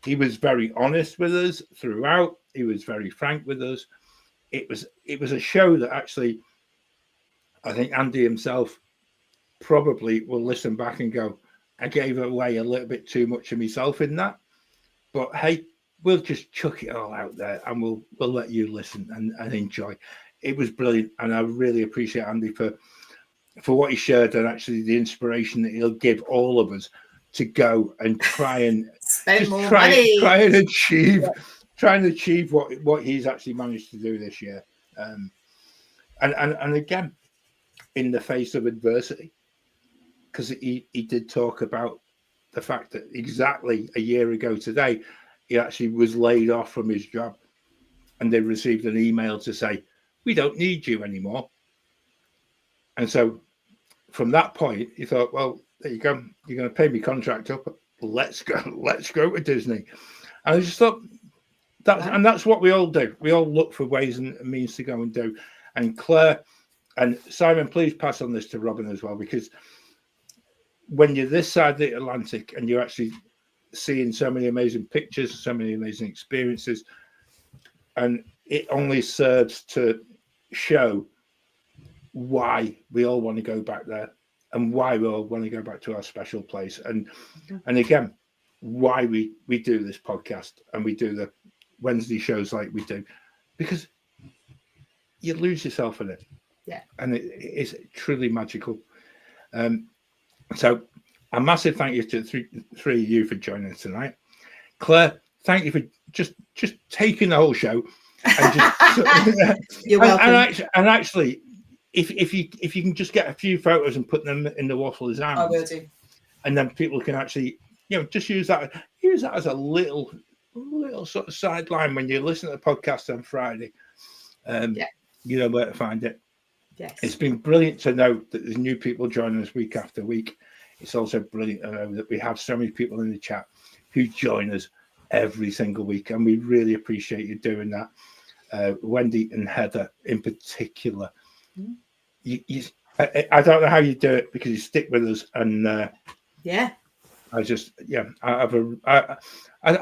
He was very honest with us throughout. He was very frank with us. It was a show that actually, I think Andy himself probably will listen back and go, I gave away a little bit too much of myself in that. But hey, we'll just chuck it all out there and we'll let you listen and enjoy. It was brilliant, and I really appreciate Andy for what he shared, and actually the inspiration that he'll give all of us to go and try and try and achieve what he's actually managed to do this year. And again, in the face of adversity, because he did talk about the fact that exactly a year ago today, he actually was laid off from his job, and they received an email to say, we don't need you anymore. And so from that point, he thought, well, there you go. You're going to pay me contract up. Let's go to Disney. And I just thought that's what we all do. We all look for ways and means to go and do. And Claire and Simon, please pass on this to Robin as well, because when you're this side of the Atlantic and you're actually seeing so many amazing pictures, so many amazing experiences, and it only serves to show why we all want to go back there and why we all want to go back to our special place. And again, why we do this podcast and we do the Wednesday shows like we do, because you lose yourself in it. Yeah. And it is truly magical. So a massive thank you to the three of you for joining us tonight. Claire, thank you for just taking the whole show. And just, you're welcome. And actually, if you can just get a few photos and put them in the Waffler's hands, I will do. And then people can actually, just use that as a little sort of sideline when you listen to the podcast on Friday. You know where to find it. Yes. It's been brilliant to know that there's new people joining us week after week. It's also brilliant to know that we have so many people in the chat who join us every single week, and we really appreciate you doing that. Wendy and Heather in particular. I don't know how you do it, because you stick with us, and I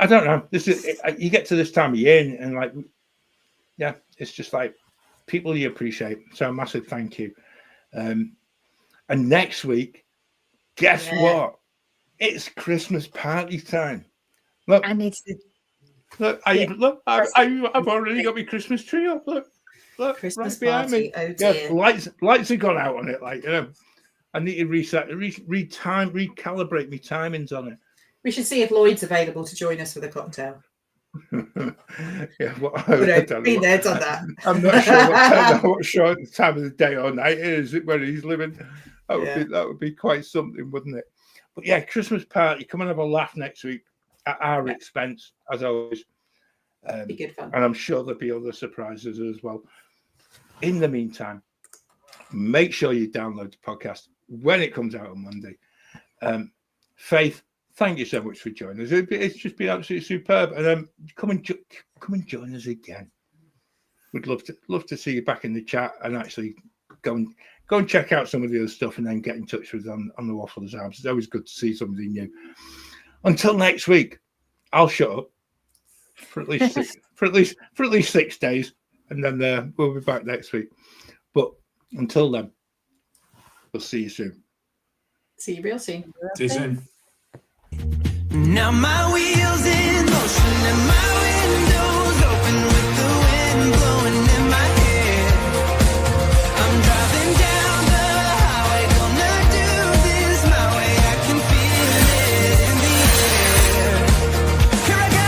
don't know. This is you get to this time of year and it's just like people you appreciate. So a massive thank you. And next week, guess what? It's Christmas party time. Look, I need to. Look, I've already got my Christmas tree up. Look, Christmas right behind party. me. Oh dear. Yeah, lights have gone out on it. I need to reset, recalibrate my timings on it. We should see if Lloyd's available to join us for the cocktail. Yeah, well, Been there, done that. I'm not sure what time of the day or night it is where he's living. That would be quite something, wouldn't it? But yeah, Christmas party. Come and have a laugh next week at our expense, as always. Be good fun. And I'm sure there'll be other surprises as well. In the meantime, make sure you download the podcast when it comes out on Monday. Faith, thank you so much for joining us. It's just been absolutely superb. And come and join us again. We'd love to see you back in the chat and actually go and check out some of the other stuff and then get in touch with us on the Wafflers Arms. It's always good to see somebody new. Until next week, I'll shut up for at least for at least 6 days, and then we'll be back next week. But until then, we'll see you soon. See you real soon. See you soon. Now my wheels in motion and my windows open with the wind blowing in my hair. I'm driving down the highway, gonna do this my way. I can feel it in the air. Here I go.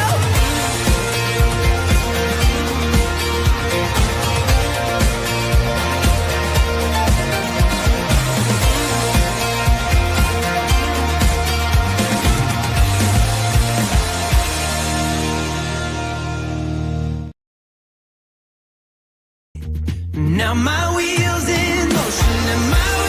Now my wheels in motion and my